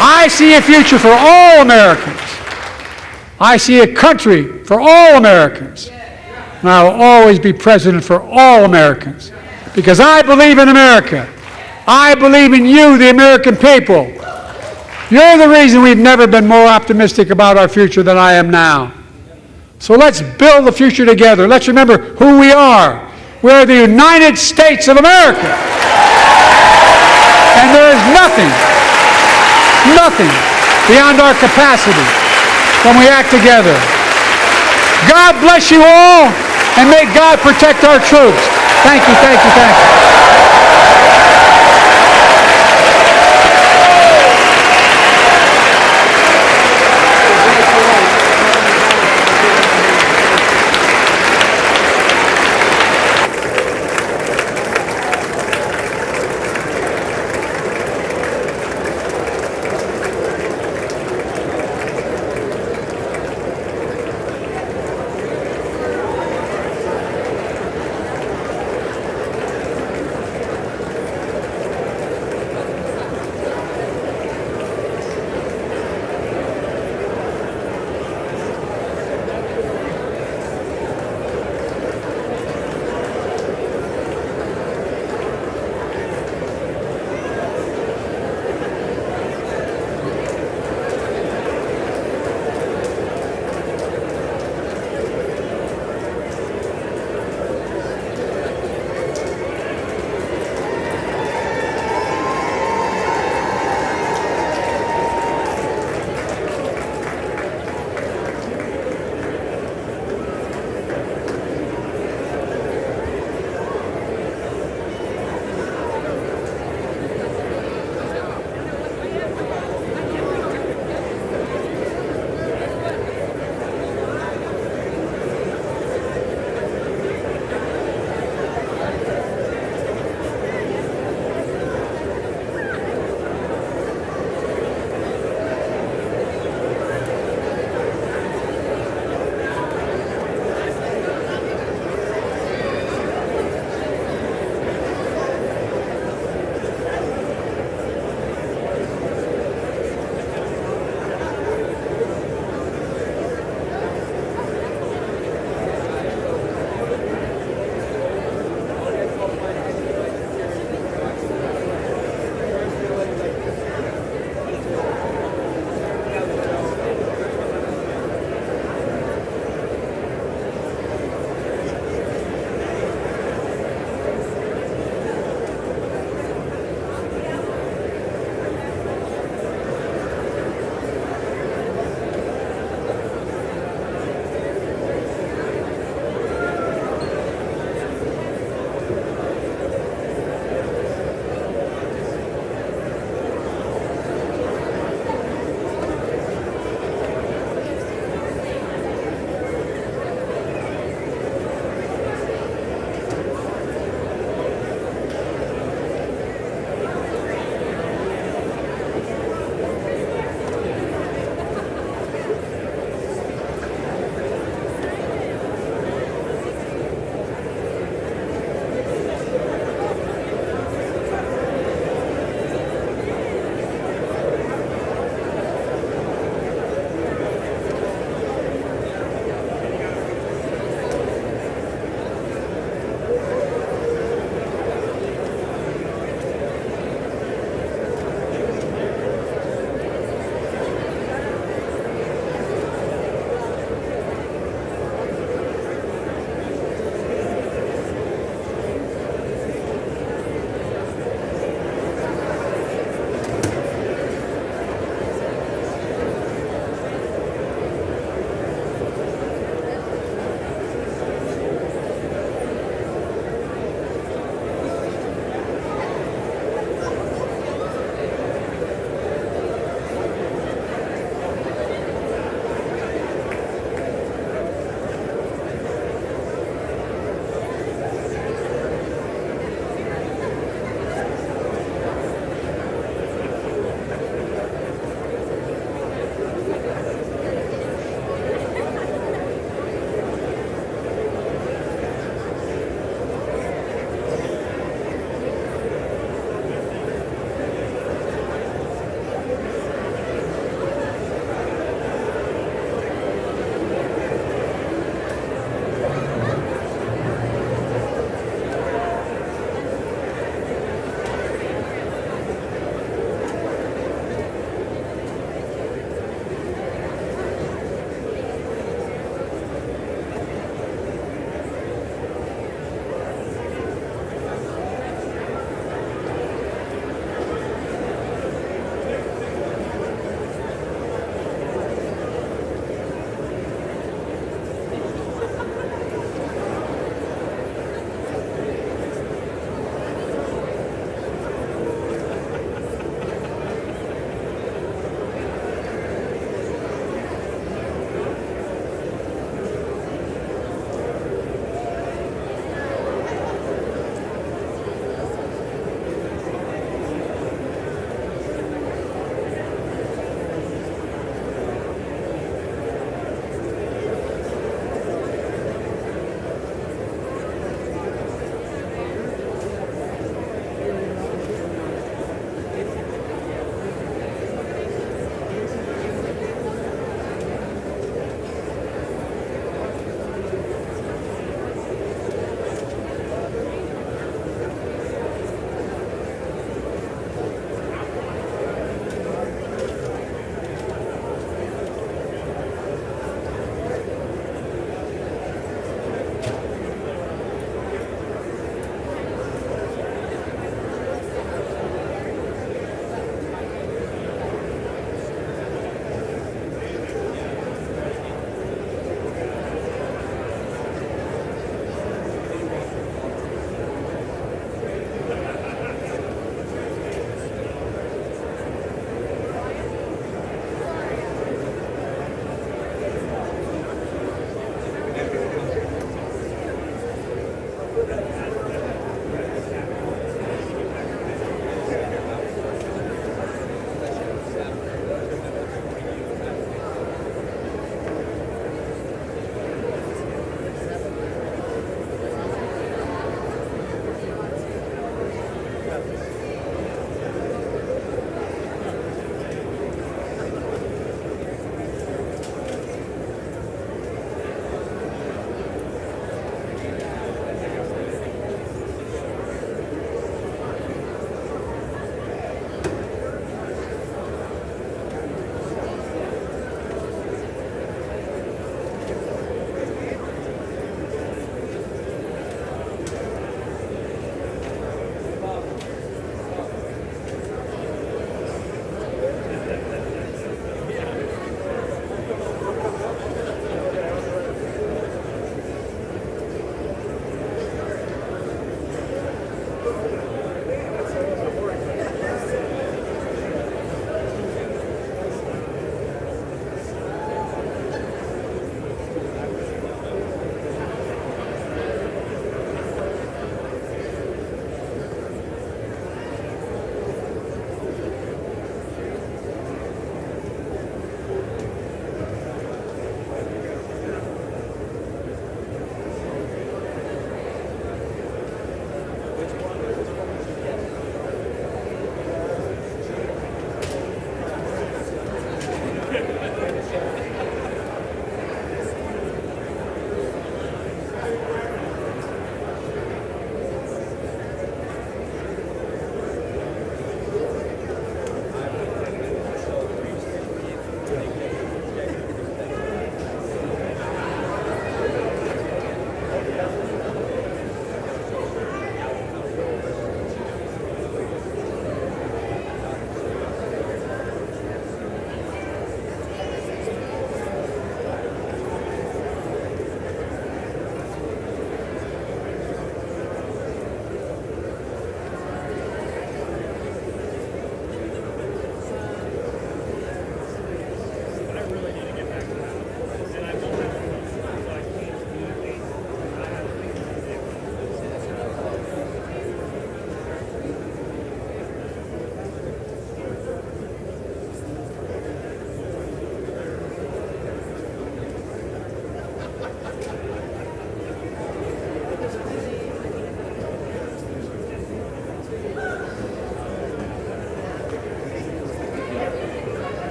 I see a future for all Americans. I see a country for all Americans. And I will always be president for all Americans because I believe in America. I believe in you, the American people. You're the reason we've never been more optimistic about our future than I am now. So let's build the future together. Let's remember who we are. We are the United States of America. And there is nothing beyond our capacity when we act together. God bless you all, and may God protect our troops. Thank you, thank you, thank you.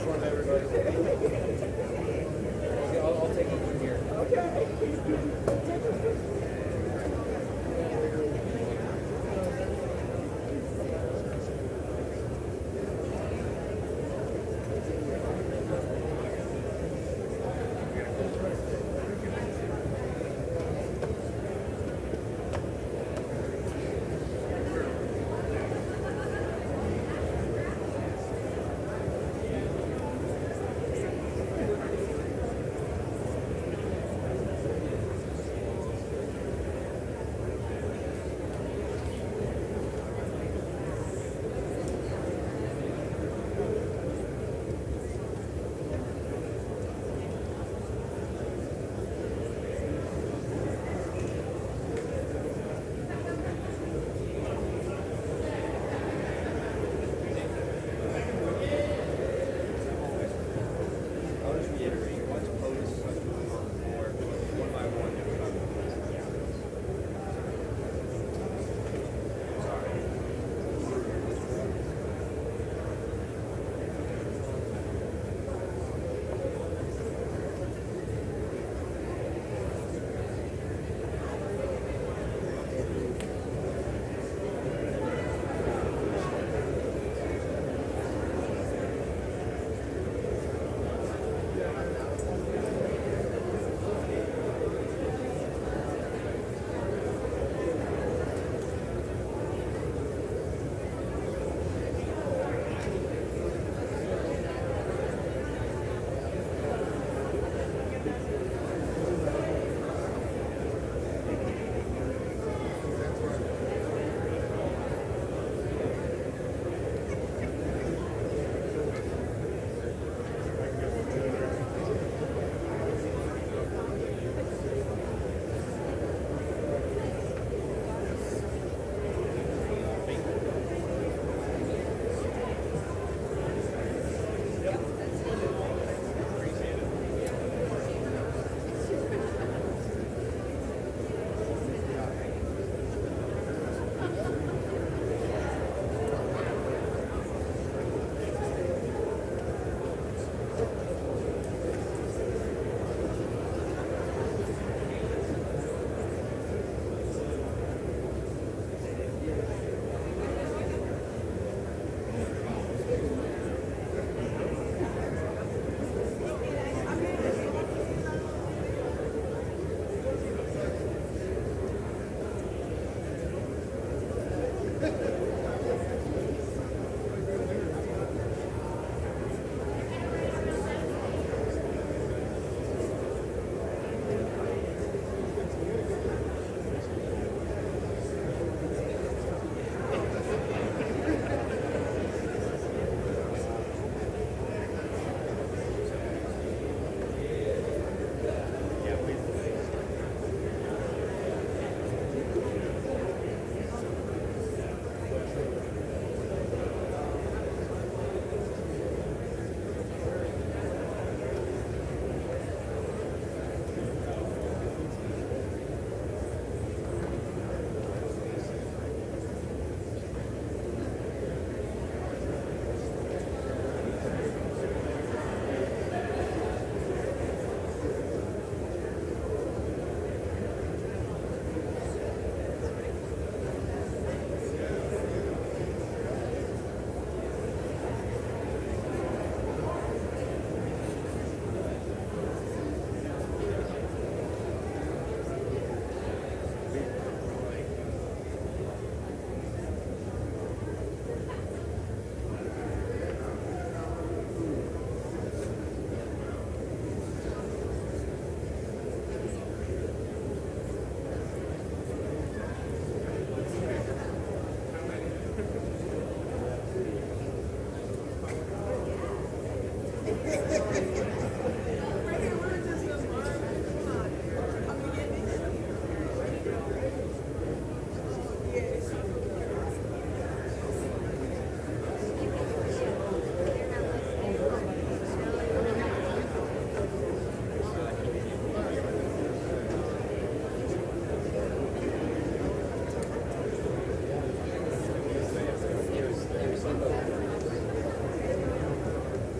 from everybody. I'll take it from here.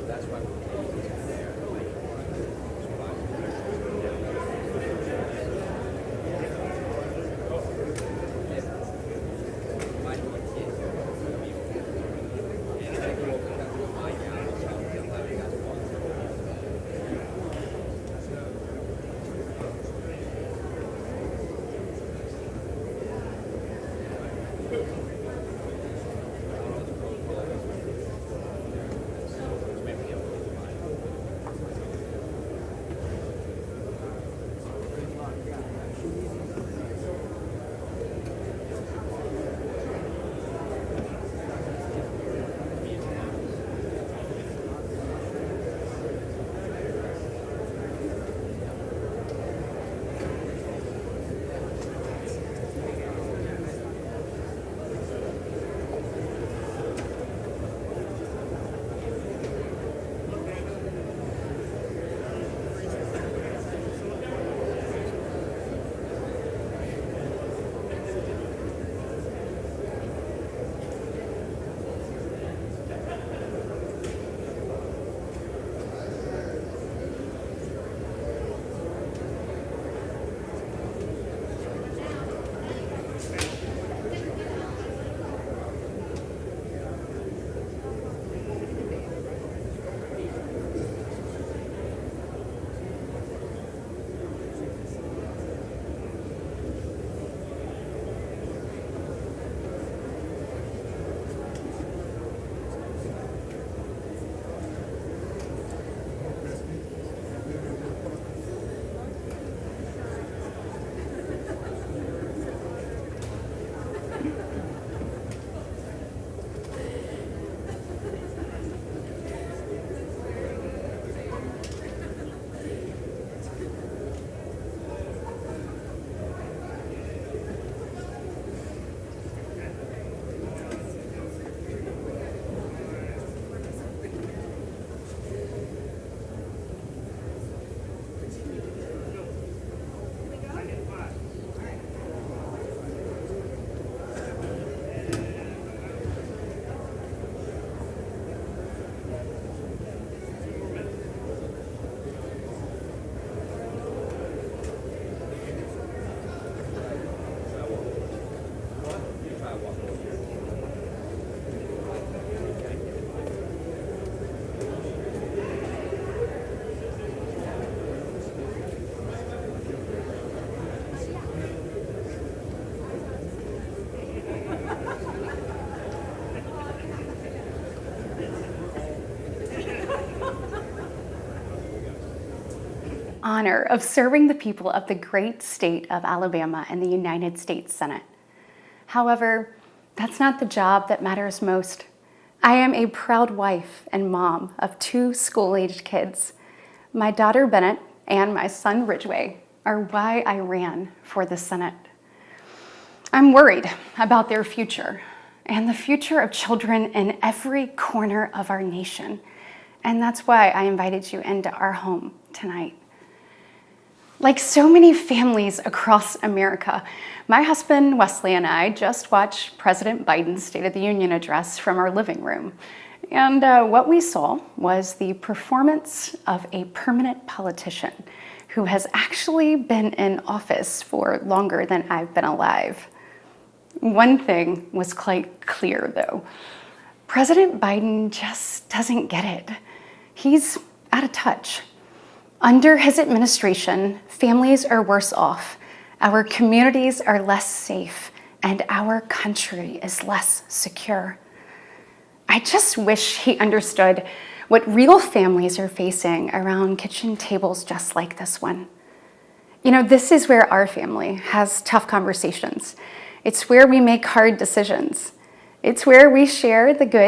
That's why. honor of serving the people of the great state of Alabama in the United States Senate. However, that's not the job that matters most. I am a proud wife and mom of 2 school-aged kids. My daughter Bennett and my son Ridgway are why I ran for the Senate. I'm worried about their future and the future of children in every corner of our nation. And that's why I invited you into our home tonight. Like so many families across America, my husband Wesley and I just watched President Biden's State of the Union address from our living room. And what we saw was the performance of a permanent politician who has actually been in office for longer than I've been alive. One thing was quite clear, though. President Biden just doesn't get it. He's out of touch. Under his administration, families are worse off, our communities are less safe, and our country is less secure. I just wish he understood what real families are facing around kitchen tables just like this one. You know, this is where our family has tough conversations. It's where we make hard decisions. It's where we share the good